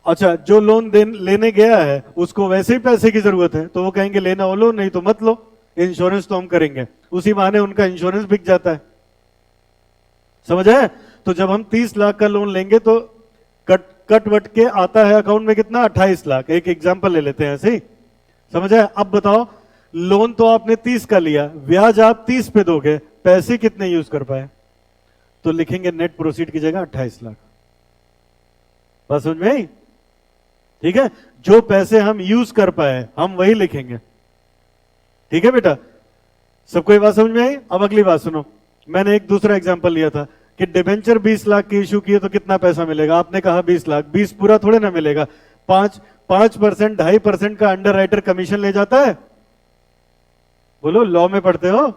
अच्छा, जो लोन लेने गया है उसको वैसे ही पैसे की जरूरत है तो वो कहेंगे लेना हो लो, नहीं तो मत लो, इंश्योरेंस तो हम करेंगे। उसी बहाने उनका इंश्योरेंस बिक जाता है। समझ आया? तो जब हम 30 लाख का लोन लेंगे तो कट वट के आता है अकाउंट में कितना? 28 लाख। एक एग्जांपल ले लेते हैं ऐसे ही। समझ आया? अब बताओ, लोन तो आपने 30 का लिया, ब्याज आप 30 पे दोगे, पैसे कितने यूज कर पाए? तो लिखेंगे नेट प्रोसीड की जगह 28 लाख। बात समझ में आई? ठीक है, जो पैसे हम यूज कर पाए हम वही लिखेंगे। ठीक है बेटा, सबको ये बात समझ में आई? अब अगली बात सुनो, मैंने एक दूसरा एग्जांपल लिया था कि डिबेंचर 20 लाख की इशू किए तो कितना पैसा मिलेगा? आपने कहा 20 लाख, 20 पूरा थोड़े ना मिलेगा, 5% 2.5% का अंडर राइटर कमीशन ले जाता है। बोलो, लॉ में पढ़ते हो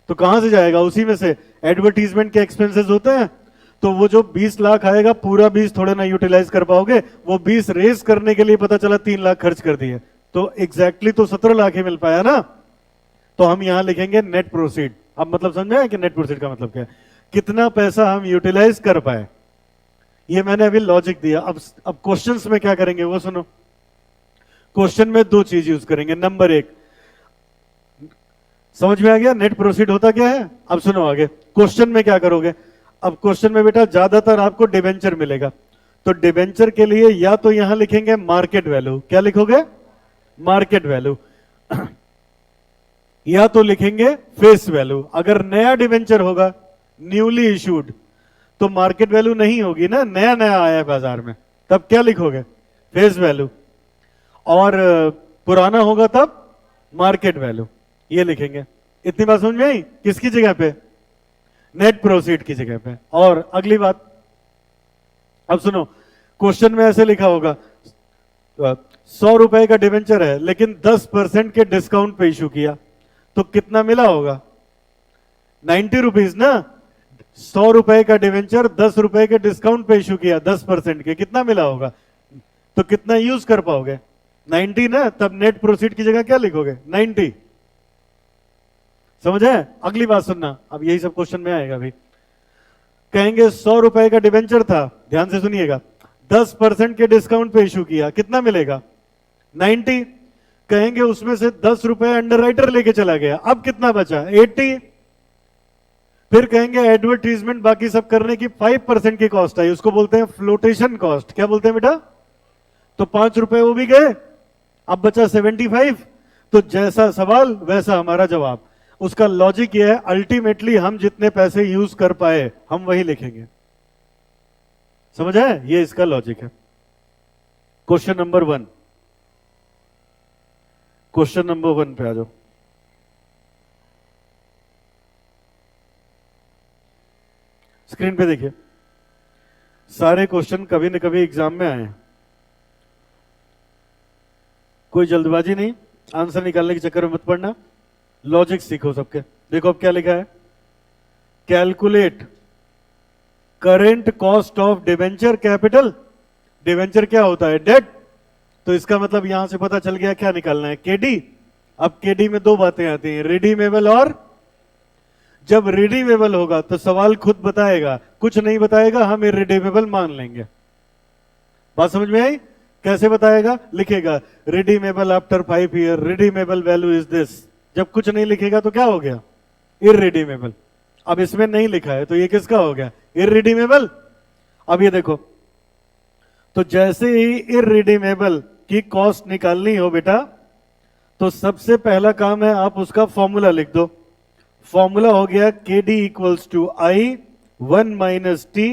तो कहां से जाएगा? उसी में से एडवर्टीजमेंट के एक्सपेंसेस होते हैं। तो वो जो 20 लाख आएगा, पूरा 20 थोड़े ना यूटिलाइज कर पाओगे, वो 20 रेस करने के लिए पता चला 3 लाख खर्च कर दिए, तो एग्जैक्टली तो 17 लाख ही मिल पाया ना। तो हम यहां लिखेंगे नेट प्रोसीड। अब मतलब समझ में आया कि नेट प्रोसीड का मतलब क्या है? कितना पैसा हम यूटिलाइज कर पाए, ये मैंने अभी लॉजिक दिया। अब क्वेश्चंस में क्या करेंगे वो सुनो। क्वेश्चन में दो चीज यूज करेंगे। नंबर एक, समझ में आ गया नेट प्रोसीड होता क्या है? अब सुनो आगे, क्वेश्चन में क्या करोगे? अब क्वेश्चन में बेटा ज्यादातर आपको डिबेंचर मिलेगा, तो डिबेंचर के लिए या तो यहां लिखेंगे मार्केट वैल्यू। क्या लिखोगे? Market value. या तो लिखेंगे फेस वैल्यू। अगर नया डिबेंचर होगा, न्यूली इशूड, तो मार्केट वैल्यू नहीं होगी ना, नया नया आया है बाजार में, तब क्या लिखोगे? Face value. और पुराना होगा तब मार्केट वैल्यू, ये लिखेंगे। इतनी बात समझ में आई? किसकी जगह पे? नेट प्रोसीड की जगह पे। और अगली बात, अब सुनो, क्वेश्चन में ऐसे लिखा होगा 100 रुपए का डिबेंचर है लेकिन 10% के डिस्काउंट पे इशू किया, तो कितना मिला होगा? 90 रुपीज ना। 100 रुपए का डिवेंचर 10 रुपए के डिस्काउंट पे इशू किया, 10% के, कितना मिला होगा? तो कितना यूज कर पाओगे? 90 ना। तब नेट प्रोसीड की जगह क्या लिखोगे? 90। समझ है? अगली बात सुनना, अब यही सब क्वेश्चन में आएगा। अभी कहेंगे 100 रुपए का डिवेंचर था, ध्यान से सुनिएगा, 10% के डिस्काउंट पे इशू किया, कितना मिलेगा? 90। कहेंगे उसमें से 10 रुपए अंडर राइटर लेके चला गया, अब कितना बचा? 80। फिर कहेंगे एडवर्टीजमेंट बाकी सब करने की 5% की कॉस्ट आई, उसको बोलते हैं फ्लोटेशन कॉस्ट। क्या बोलते हैं बेटा? तो 5 रुपए वो भी गए, अब बचा 75। तो जैसा सवाल वैसा हमारा जवाब। उसका लॉजिक ये है, अल्टीमेटली हम जितने पैसे यूज कर पाए हम वही लिखेंगे। समझ आए? ये इसका लॉजिक है। क्वेश्चन नंबर 1, क्वेश्चन नंबर 1 पे आ जाओ। स्क्रीन पे देखिए, सारे क्वेश्चन कभी न कभी एग्जाम में आए हैं, कोई जल्दबाजी नहीं, आंसर निकालने के चक्कर में मत पड़ना, लॉजिक सीखो सबके। देखो अब क्या लिखा है, calculate current cost of debenture capital. Debenture क्या होता है? डेट। तो इसका मतलब यहां से पता चल गया क्या निकालना है? केडी। अब केडी में दो बातें आती हैं, रिडीमेबल और, जब रिडीमेबल होगा तो सवाल खुद बताएगा, कुछ नहीं बताएगा, हम इरिडीमेबल मान लेंगे। बात समझ में आई? कैसे बताएगा? लिखेगा redeemable after 5 year, redeemable value is this. जब कुछ नहीं लिखेगा तो क्या हो गया? इरिडीमेबल। अब इसमें नहीं लिखा है तो ये किसका हो गया? इरिडीमेबल। अब ये देखो, तो जैसे ही इरिडीमेबल की कॉस्ट निकालनी हो बेटा, तो सबसे पहला काम है आप उसका फॉर्मूला लिख दो। फॉर्मूला हो गया KD equals to I 1 minus T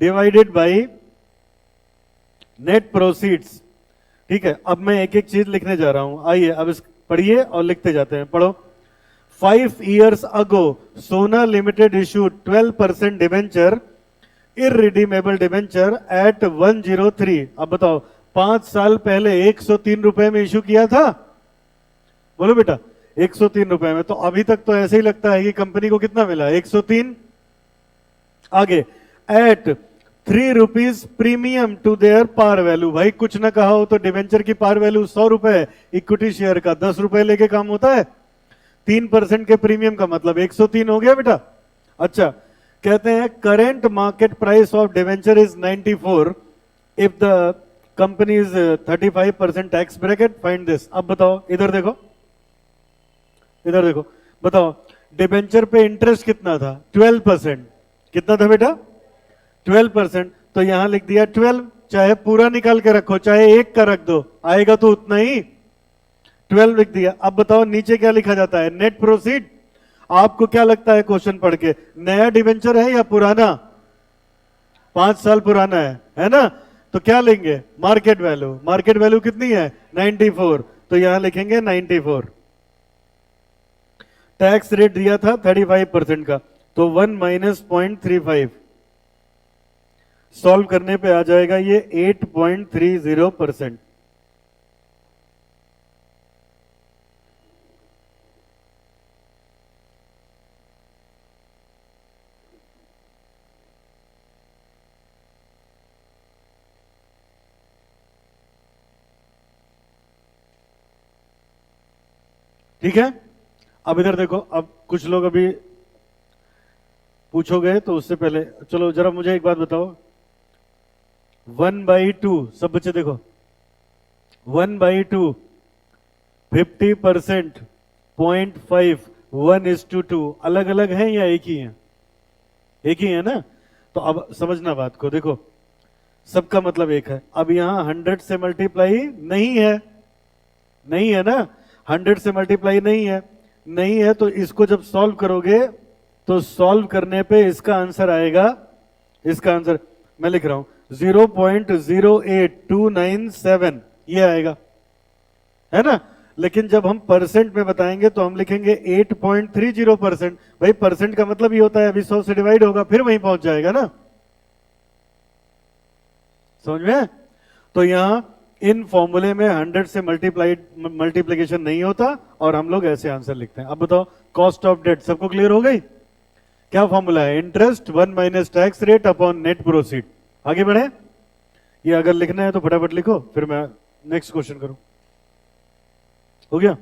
divided by net proceeds. ठीक है, अब मैं एक एक चीज लिखने जा रहा हूं, आइए अब इस पढ़िए और लिखते जाते हैं। पढ़ो। 5 years ago Sona limited issued 12% debenture, irredeemable debenture at 103। अब बताओ, 5 साल पहले 103 रुपए में इशू किया था। बोलो बेटा, 103 रुपए में। तो अभी तक तो ऐसे ही लगता है कि कंपनी को कितना मिला? 103। आगे, at 3 rupees premium to their par value. भाई कुछ ना कहा हो तो डिवेंचर की पार वैल्यू 100 रुपए, इक्विटी शेयर का 10 रुपए लेके काम होता है। 3% के प्रीमियम का मतलब 103 हो गया बेटा। अच्छा, कहते हैं current market price of debenture is 94 if the company is 35% tax bracket, find this. अब बताओ, इधर देखो, इधर देखो, बताओ डिबेंचर पे इंटरेस्ट कितना था? 12%। कितना था बेटा? 12%। तो यहां लिख दिया 12, चाहे पूरा निकाल के रखो चाहे एक का रख दो, आएगा तो उतना ही। 12 लिख दिया। अब बताओ नीचे क्या लिखा जाता है, नेट प्रोसीड। आपको क्या लगता है क्वेश्चन पढ़ के, नया डिवेंचर है या पुराना? 5 साल पुराना है ना? तो क्या लेंगे, मार्केट वैल्यू। मार्केट वैल्यू कितनी है, 94, तो यहां लिखेंगे 94। टैक्स रेट दिया था 35% का, तो 1 माइनस 0.35, सॉल्व करने पे आ जाएगा ये 8.30%। ठीक है, अब इधर देखो। अब कुछ लोग अभी पूछोगे तो उससे पहले चलो जरा मुझे एक बात बताओ, 1/2, सब बच्चे देखो, 1/2, 50%, 0.5, 1:2, अलग अलग है या एक ही है? एक ही है ना? तो अब समझना बात को, देखो सबका मतलब एक है। अब यहां 100 से मल्टीप्लाई नहीं है, नहीं है ना, 100 से मल्टीप्लाई नहीं है, नहीं है, तो इसको जब सॉल्व करोगे तो सॉल्व करने पे इसका आंसर आएगा, इसका आंसर मैं लिख रहा हूं 0.08297, ये आएगा, है ना? लेकिन जब हम परसेंट में बताएंगे तो हम लिखेंगे 8.30%। भाई परसेंट का मतलब ये होता है अभी 100 से डिवाइड होगा फिर वहीं पहुंच जाएगा ना, समझ में? तो यहां इन फॉर्मूले में 100 से मल्टीप्लीकेशन नहीं होता और हम लोग ऐसे आंसर लिखते हैं। अब बताओ कॉस्ट ऑफ डेट सबको क्लियर हो गई? क्या फॉर्मूला है, interest 1 minus tax rate upon net proceed. आगे बढ़े, ये अगर लिखना है तो फटाफट लिखो फिर मैं नेक्स्ट क्वेश्चन करूं। हो गया?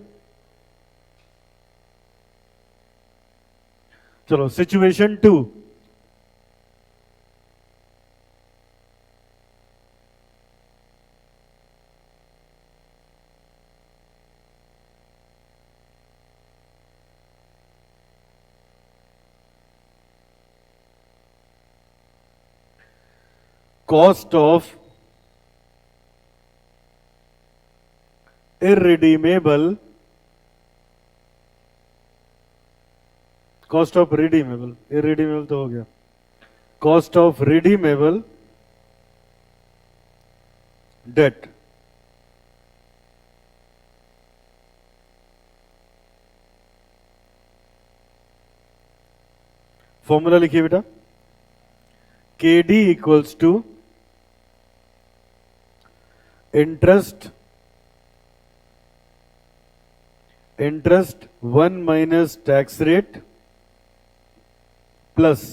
चलो situation 2, cost of irredeemable, cost of redeemable, irredeemable तो हो गया, cost of redeemable debt. Formula लिखिए बेटा, K D equals to interest 1 minus tax rate plus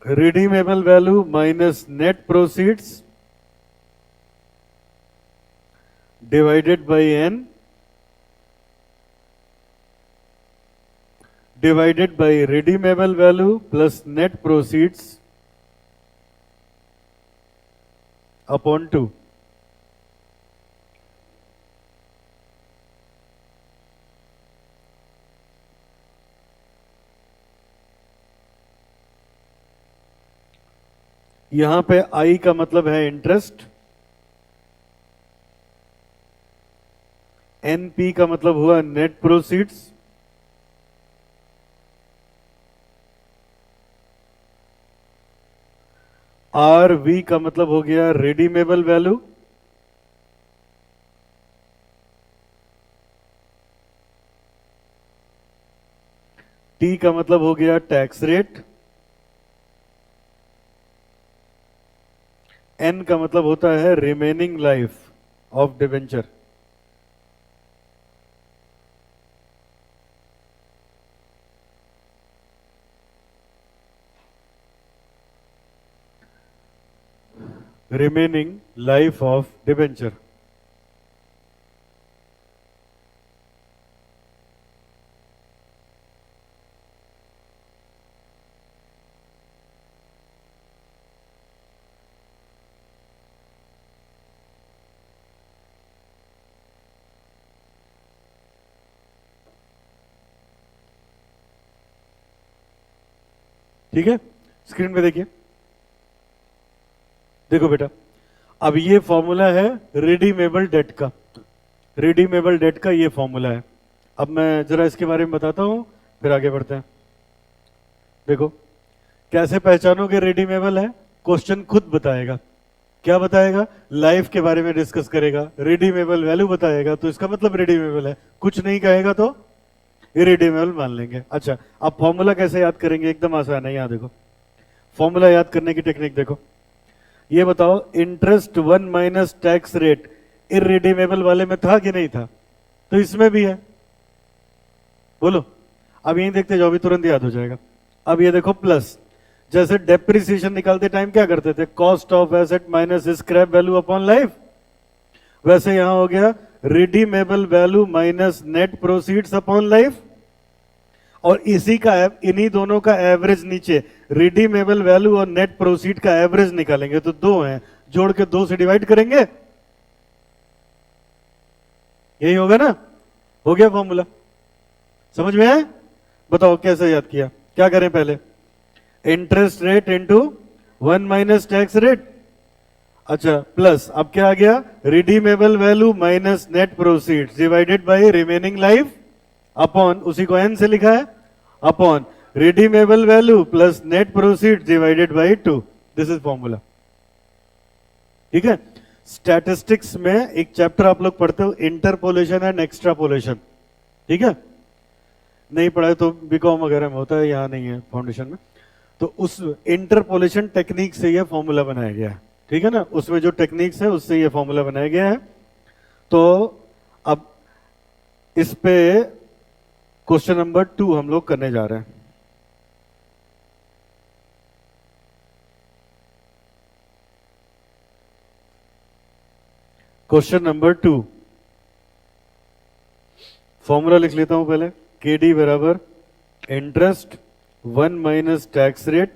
redeemable value minus net proceeds divided by N divided by redeemable value plus net proceeds upon 2। यहां पे आई का मतलब है इंटरेस्ट, एनपी का मतलब हुआ नेट प्रोसीड्स, आर वी का मतलब हो गया रिडीमेबल वैल्यू, टी का मतलब हो गया टैक्स रेट, एन का मतलब होता है remaining life of debenture. Remaining life of debenture. ठीक है, स्क्रीन पे देखिए, देखो बेटा, अब ये फॉर्मूला है रिडीमेबल डेट का, रिडीमेबल डेट का ये फॉर्मूला है। अब मैं जरा इसके बारे में बताता हूं, फिर आगे बढ़ते हैं। देखो कैसे पहचानोगे रिडीमेबल है, क्वेश्चन खुद बताएगा। क्या बताएगा? लाइफ के बारे में डिस्कस करेगा, रिडीमेबल वैल्यू बताएगा, तो इसका मतलब रिडीमेबल है। कुछ नहीं कहेगा तो इरिडीमेबल मान लेंगे। अच्छा, अब फॉर्मूला कैसे याद करेंगे? एकदम आसान है। यहां देखो फॉर्मूला याद करने की टेक्निक देखो। ये बताओ, interest 1 minus tax rate irredeemable वाले में था कि नहीं था? तो इसमें भी है। बोलो, अब यही देखते जाओ, अभी तुरंत याद हो जाएगा। अब ये देखो प्लस, जैसे डेप्रिसिएशन निकालते टाइम क्या करते थे? Cost of asset minus scrap value upon life. वैसे यहां हो गया redeemable value minus net proceeds upon life. और इसी का इन्हीं दोनों का एवरेज नीचे रिडीमेबल वैल्यू और नेट प्रोसीड का एवरेज निकालेंगे, तो दो हैं, जोड़ के 2 से डिवाइड करेंगे, यही होगा ना। हो गया फॉर्मूला, समझ में आया? बताओ कैसे याद किया? क्या करें पहले? Interest rate into 1 minus tax rate. अच्छा, प्लस अब क्या आ गया? Redeemable value minus net proceed divided by remaining life upon, उसी को एन से लिखा है, upon redeemable value plus net proceed divided by 2। This is formula. ठीक है। स्टैटिस्टिक्स में एक चैप्टर आप लोग पढ़ते हो, इंटरपोलेशन एंड एक्स्ट्रापोलेशन। ठीक है, नहीं पढ़ा है तो बीकॉम वगैरह में होता है, यहां नहीं है फाउंडेशन में। तो उस इंटरपोलेशन टेक्निक से यह फॉर्मूला बनाया गया है। ठीक है ना, उसमें जो टेक्निक्स है उससे यह फॉर्मूला बनाया गया है। तो अब इस पे क्वेश्चन नंबर 2 हम लोग करने जा रहे हैं। क्वेश्चन नंबर 2, फॉर्मूला लिख लेता हूं पहले। के डी बराबर interest 1 minus tax rate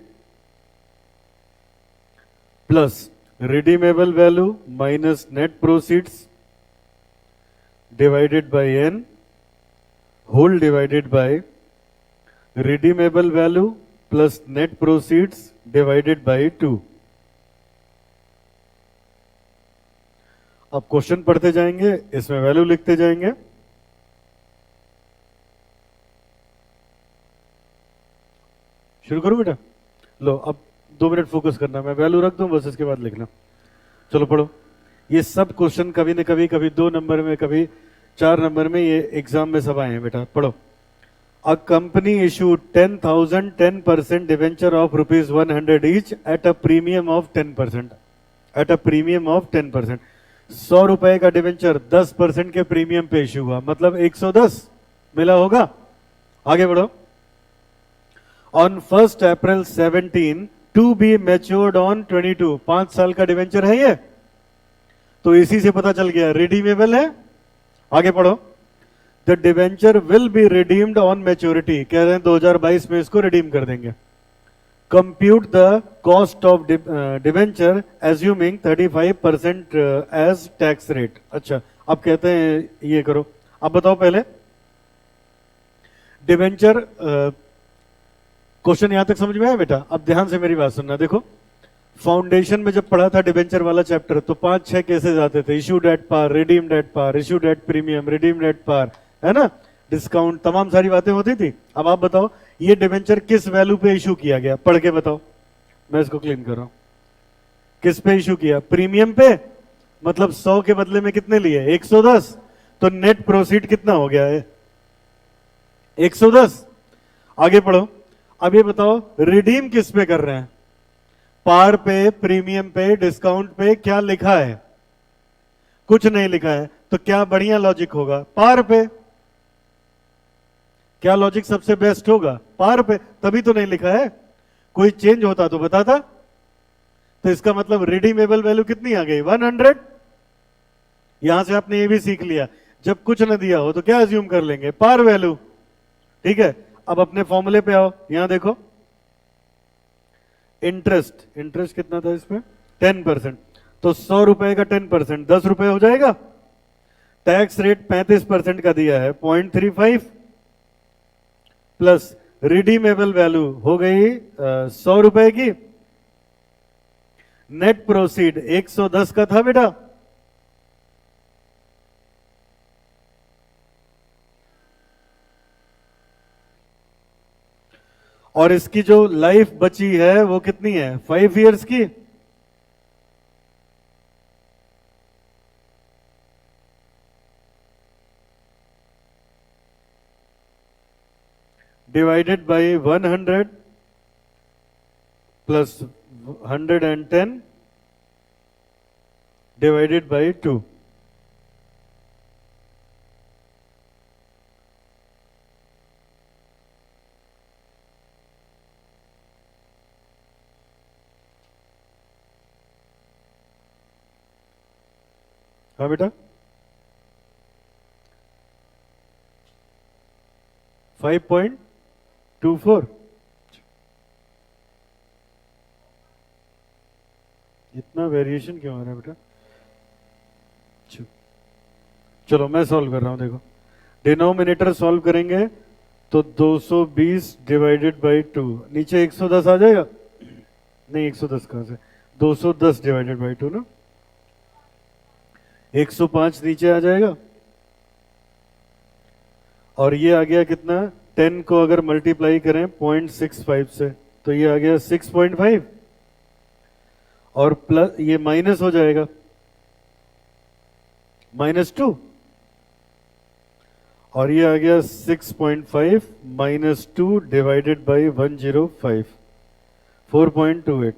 plus redeemable value minus net proceeds divided by N whole divided by redeemable value plus net proceeds divided by 2। अब क्वेश्चन पढ़ते जाएंगे, इसमें वैल्यू लिखते जाएंगे। शुरू करूं बेटा? लो, अब 2 मिनट फोकस करना, मैं वैल्यू रख दूं बस, इसके बाद लिखना। चलो पढ़ो। ये सब क्वेश्चन कभी न कभी, कभी 2 नंबर में, कभी 4 नंबर में, ये एग्जाम में सब आए हैं बेटा। पढ़ो। A company issued 10,000 10% debenture of ₹100 each at a premium of 10%। At a premium of 10%। 100 रुपए का डिवेंचर 10% के प्रीमियम पे इशू हुआ, मतलब 110 मिला होगा। आगे बढ़ो। On 1 April 17 to be matured on 22। 5 साल का डिवेंचर है ये, तो इसी से पता चल गया रिडीमेबल है। आगे पढ़ो। The debenture will be redeemed on maturity. कह रहे हैं 2022 में इसको रिडीम कर देंगे। Compute the cost of debenture assuming 35% as tax rate. अच्छा, अब कहते हैं ये करो। अब बताओ पहले डिवेंचर, क्वेश्चन यहां तक समझ में आया बेटा? अब ध्यान से मेरी बात सुनना। देखो, फाउंडेशन में जब पढ़ा था डिवेंचर वाला चैप्टर, तो 5-6 केसेस आते थे। Issued at par, redeemed at par, issued at premium, redeemed at par, है ना, डिस्काउंट, तमाम सारी बातें होती थी। अब आप बताओ ये डिवेंचर किस वैल्यू पे इशू किया गया? पढ़ के बताओ, मैं इसको क्लीन कर रहा हूं। किस पे इशू किया? प्रीमियम पे, मतलब 100 के बदले में कितने लिए? 110। तो नेट प्रोसीड कितना हो गया है? 110। आगे पढ़ो। अब ये बताओ रिडीम किस पे कर रहे हैं? पार पे, प्रीमियम पे, डिस्काउंट पे, क्या लिखा है? कुछ नहीं लिखा है। तो क्या बढ़िया लॉजिक होगा? पार पे। क्या लॉजिक सबसे बेस्ट होगा? पार पे। तभी तो नहीं लिखा है। कोई चेंज होता तो बताता। तो इसका मतलब रिडीमेबल वैल्यू कितनी आ गई? 100। यहां से आपने ये भी सीख लिया, जब कुछ न दिया हो तो क्या अज्यूम कर लेंगे? Par value. ठीक है, अब अपने फॉर्मूले पे आओ। यहां देखो, इंटरेस्ट कितना था इसमें? 10%। तो 100 रुपए का 10% 10 रुपए हो जाएगा। टैक्स रेट 35% का दिया है, 0.35 प्लस रिडीमेबल वैल्यू हो गई 100 रुपए की। नेट प्रोसीड 110 का था बेटा, और इसकी जो लाइफ बची है वो कितनी है, 5 ईयर्स की। Divided by 100 plus 110 divided by 2। हाँ बेटा, 5.24। इतना वेरिएशन क्यों आ रहा है बेटा? चलो मैं सॉल्व कर रहा हूं, देखो। डिनोमिनेटर सॉल्व करेंगे तो 220 डिवाइडेड बाई 2, नीचे 110 आ जाएगा। नहीं, 110 कहां से, 210 डिवाइडेड बाई 2 ना, 105 नीचे आ जाएगा। और ये आ गया कितना, 10 को अगर मल्टीप्लाई करें 0.65 से तो ये आ गया 6.5, और प्लस ये माइनस हो जाएगा -2, और ये आ गया 6.5 -2 डिवाइडेड बाई 105, 4.28।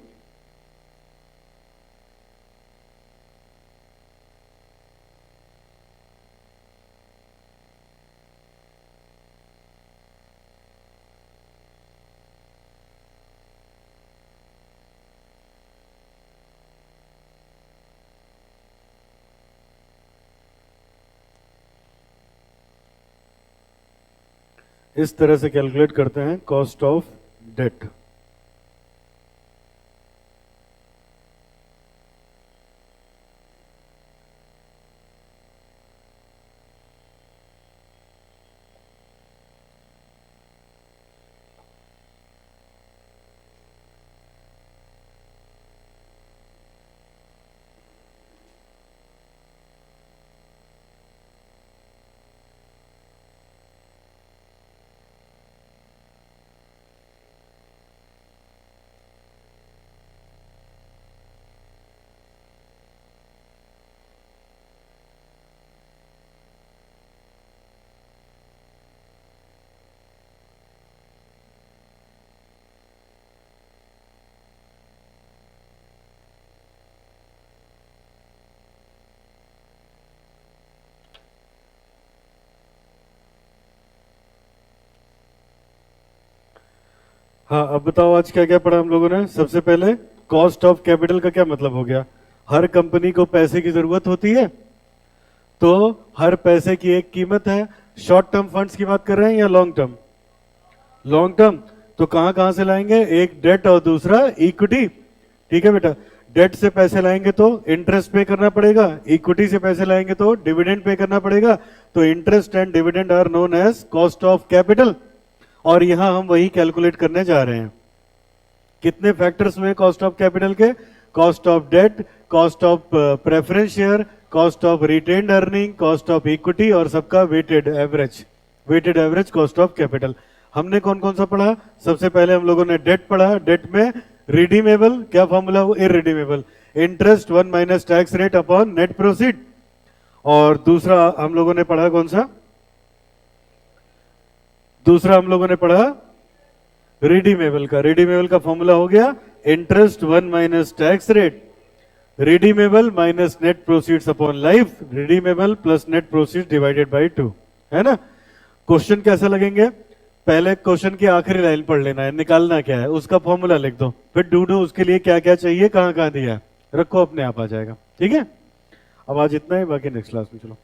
इस तरह से कैलकुलेट करते हैं कॉस्ट ऑफ डेट। हाँ, अब बताओ आज क्या क्या पढ़ा हम लोगों ने। सबसे पहले कॉस्ट ऑफ कैपिटल का क्या मतलब हो गया। हर कंपनी को पैसे की जरूरत होती है, तो हर पैसे की एक कीमत है। शॉर्ट टर्म फंड्स की बात कर रहे हैं या लॉन्ग टर्म? Long term. तो कहां कहां से लाएंगे, एक डेट और दूसरा इक्विटी। ठीक है बेटा, डेट से पैसे लाएंगे तो इंटरेस्ट पे करना पड़ेगा, इक्विटी से पैसे लाएंगे तो डिविडेंड पे करना पड़ेगा। तो interest and dividend are known as cost of capital. और यहां हम वही कैलकुलेट करने जा रहे हैं। कितने फैक्टर्स हुए कॉस्ट ऑफ कैपिटल के, cost of debt, cost of preference share, cost of retained earning, cost of equity, और सबका weighted average cost of capital. हमने कौन कौन सा पढ़ा? सबसे पहले हम लोगों ने डेट पढ़ा। डेट में रिडीमेबल क्या फॉर्मूला, वो irredeemable, interest 1 minus tax rate upon net proceed. और दूसरा हम लोगों ने पढ़ा कौन सा, दूसरा हम लोगों ने पढ़ा रिडीमेबल का। रिडीमेबल का फॉर्मूला हो गया interest 1 minus tax rate, redeemable minus net proceeds upon life, redeemable plus net proceeds divided by 2, है ना। क्वेश्चन कैसे लगेंगे, पहले क्वेश्चन की आखिरी लाइन पढ़ लेना है, निकालना क्या है उसका फॉर्मूला लिख दो, फिर ढूंढो उसके लिए क्या क्या चाहिए, कहां कहां दिया है, रखो, अपने आप आ जाएगा। ठीक है, अब आज इतना ही, बाकी नेक्स्ट क्लास में चलो।